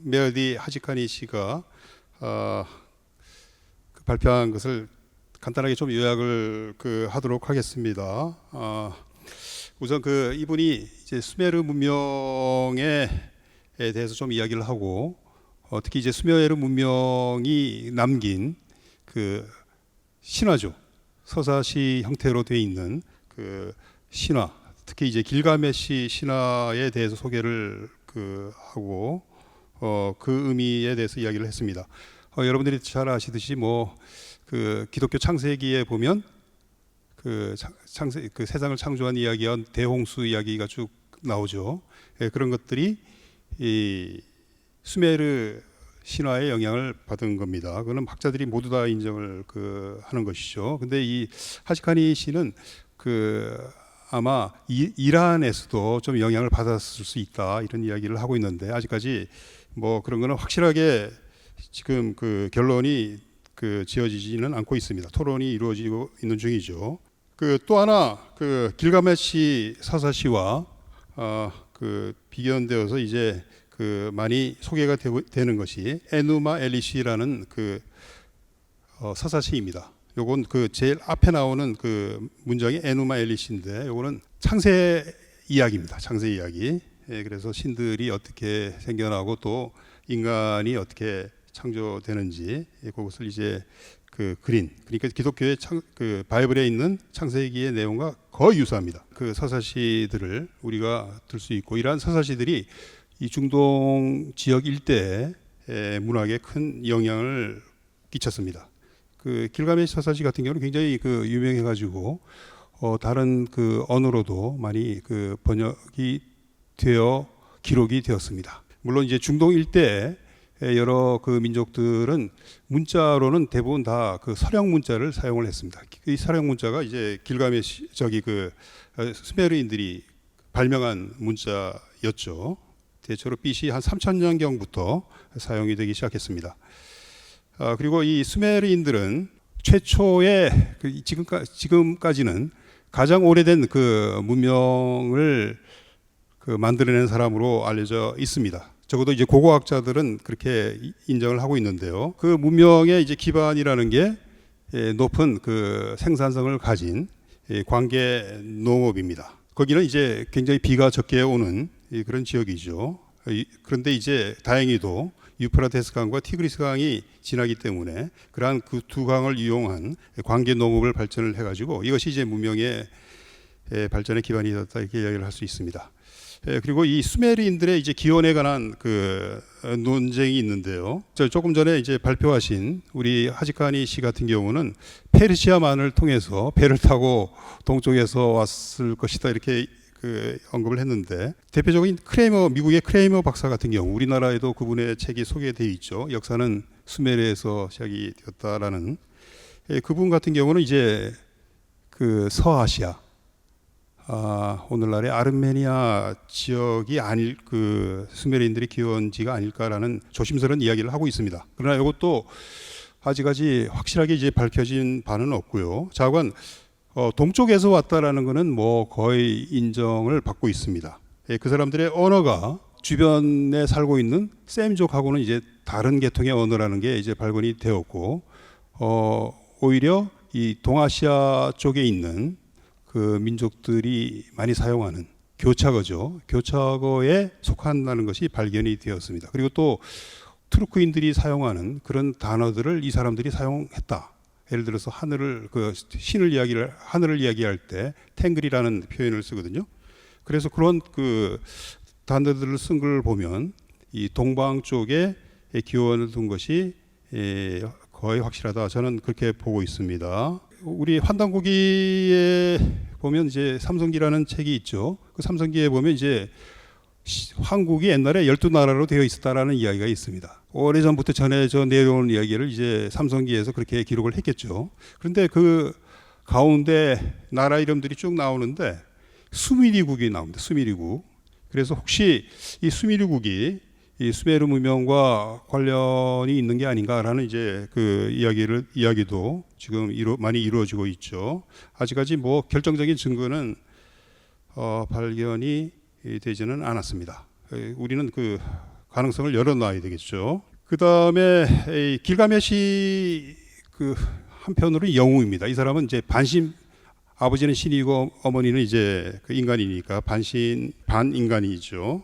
Speaker 1: 메어디 하지카니 씨가 발표한 것을 간단하게 좀 요약을 하도록 하겠습니다. 우선 이분이 이제 수메르 문명에 대해서 좀 이야기를 하고 특히 이제 수메르 문명이 남긴 신화죠. 서사시 형태로 되어 있는 신화, 특히 이제 길가메시 신화에 대해서 소개를 하고 그 의미에 대해서 이야기를 했습니다. 여러분들이 잘 아시듯이 기독교 창세기에 보면 세상을 창조한 이야기와 대홍수 이야기가 쭉 나오죠. 그런 것들이 이 수메르 신화의 영향을 받은 겁니다. 그거는 학자들이 모두 다 인정을 하는 것이죠. 근데 이 하시카니 씨는 아마 이란에서도 좀 영향을 받았을 수 있다 이런 이야기를 하고 있는데 아직까지 그런 거는 확실하게 지금 결론이 그 지어지지는 않고 있습니다. 토론이 이루어지고 있는 중이죠. 그 또 하나 그 길가메시 서사시와 그 비견되어서 이제 그 많이 소개가 되는 것이 에누마 엘리시라는 그 서사시입니다. 요건 그 제일 앞에 나오는 그 문장이 에누마 엘리시인데 요거는 창세 이야기입니다. 창세 이야기. 예, 그래서 신들이 어떻게 생겨나고 또 인간이 어떻게 창조되는지 그것을 이제 그 그린, 그러니까 기독교의 그 바이블에 있는 창세기의 내용과 거의 유사합니다. 그 서사시들을 우리가 들 수 있고 이러한 서사시들이 이 중동 지역 일대의 문학에 큰 영향을 끼쳤습니다. 그 길가메시 서사시 같은 경우는 굉장히 그 유명해가지고 다른 그 언어로도 많이 그 번역이 되어 기록이 되었습니다. 물론 이제 중동 일대에 여러 그 민족들은 문자로는 대부분 다 그 서령 문자를 사용을 했습니다. 이 서령 문자가 이제 길가메시 그 수메르인들이 발명한 문자였죠. 대체로 BC 한 3000년경부터 사용이 되기 시작했습니다. 그리고 이 수메르인들은 최초의 그 지금까지는 가장 오래된 그 문명을 그 만들어낸 사람으로 알려져 있습니다. 적어도 이제 고고학자들은 그렇게 인정을 하고 있는데요. 그 문명의 이제 기반이라는 게 높은 그 생산성을 가진 관계 농업입니다. 거기는 이제 굉장히 비가 적게 오는 그런 지역이죠. 그런데 이제 다행히도 유프라테스 강과 티그리스 강이 지나기 때문에 그러한 그 두 강을 이용한 관계 농업을 발전을 해가지고 이것이 이제 문명의 발전의 기반이 되었다 이렇게 이야기를 할 수 있습니다. 그리고 이 수메르인들의 이제 기원에 관한 그 논쟁이 있는데요. 조금 전에 이제 발표하신 우리 하지카니 씨 같은 경우는 페르시아만을 통해서 배를 타고 동쪽에서 왔을 것이다 이렇게 그 언급을 했는데 대표적인 미국의 크레이머 박사 같은 경우 우리나라에도 그분의 책이 소개되어 있죠. 역사는 수메르에서 시작이 되었다라는 그분 같은 경우는 이제 그 서아시아 오늘날의 아르메니아 지역이 아닐 그 수메르인들의 기원지가 아닐까라는 조심스러운 이야기를 하고 있습니다. 그러나 이것도 아직까지 확실하게 이제 밝혀진 바는 없고요. 자관 동쪽에서 왔다라는 것은 뭐 거의 인정을 받고 있습니다. 그 사람들의 언어가 주변에 살고 있는 셈족하고는 이제 다른 계통의 언어라는 게 이제 발견이 되었고 오히려 이 동아시아 쪽에 있는 그 민족들이 많이 사용하는 교차어죠. 교차어에 속한다는 것이 발견이 되었습니다. 그리고 또 투르크인들이 사용하는 그런 단어들을 이 사람들이 사용했다. 예를 들어서 하늘을 이야기할 때 탱글이라는 표현을 쓰거든요. 그래서 그런 그 단어들을 쓴 걸 보면 이 동방 쪽에 기원을 둔 것이 거의 확실하다. 저는 그렇게 보고 있습니다. 우리 환단고기에 보면 이제 삼성기라는 책이 있죠. 그 삼성기에 보면 이제 한국이 옛날에 12나라로 되어 있었다라는 이야기가 있습니다. 오래전부터 전해져 내려오는 이야기를 이제 삼성기에서 그렇게 기록을 했겠죠. 그런데 그 가운데 나라 이름들이 쭉 나오는데 수미리국이 나옵니다. 수미리국. 그래서 혹시 이 수미리국이 이 수메르 문명과 관련이 있는 게 아닌가라는 이제 그 이야기도 지금 많이 이루어지고 있죠. 아직까지 뭐 결정적인 증거는 발견이 되지는 않았습니다. 우리는 그 가능성을 열어놔야 되겠죠. 그 다음에 길가메시 그 한편으로 영웅입니다. 이 사람은 이제 아버지는 신이고 어머니는 이제 그 인간이니까 반인간이죠.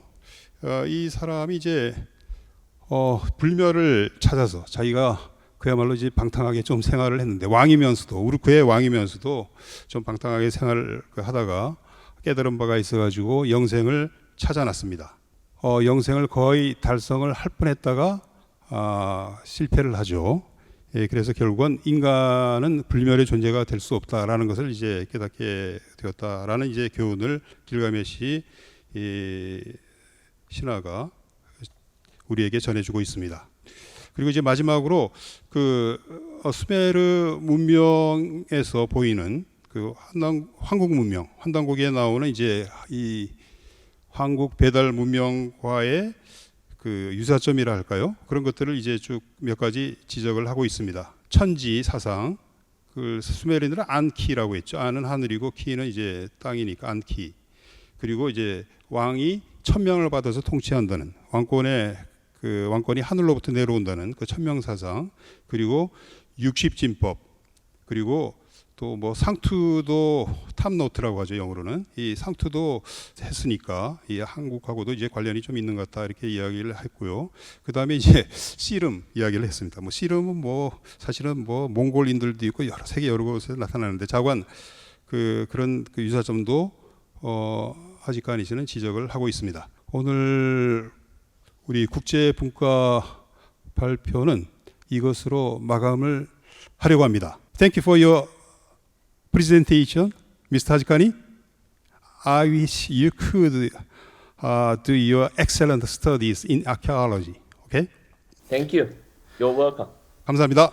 Speaker 1: 이 사람이 이제 불멸을 찾아서 자기가 그야말로 이제 방탕하게 좀 생활을 했는데 왕이면서도 우르크의 왕이면서도 좀 방탕하게 생활을 하다가 깨달은 바가 있어가지고 영생을 찾아놨습니다. 영생을 거의 달성을 할 뻔했다가 실패를 하죠. 그래서 결국은 인간은 불멸의 존재가 될 수 없다라는 것을 이제 깨닫게 되었다라는 이제 교훈을 길가메시 신화가 우리에게 전해주고 있습니다. 그리고 이제 마지막으로 그 수메르 문명에서 보이는 그 한국 문명, 환단고기에 나오는 이제 이 한국 배달 문명과의 그 유사점이라 할까요? 그런 것들을 이제 쭉 몇 가지 지적을 하고 있습니다. 천지 사상, 그 수메르인들은 안키라고 했죠. 안은 하늘이고 키는 이제 땅이니까 안키. 그리고 이제 왕이 천명을 받아서 통치한다는 왕권이 하늘로부터 내려온다는 그 천명 사상, 그리고 육십진법, 그리고 또 뭐 상투도 탑노트라고 하죠, 영어로는. 이 상투도 했으니까 이 한국하고도 이제 관련이 좀 있는 것 같다 이렇게 이야기를 했고요. 그 다음에 이제 씨름 이야기를 했습니다. 뭐 씨름은 뭐 사실은 뭐 몽골인들도 있고 세계 여러 곳에서 나타나는데 자관 그런 그 유사점도 아직까지는 지적을 하고 있습니다. 오늘 우리 국제분과 발표는 이것으로 마감을 하려고 합니다. Thank you for your presentation, Mr. Hajikani. I wish you could do your excellent studies in archaeology. Okay?
Speaker 3: Thank you. You're welcome.
Speaker 1: 감사합니다.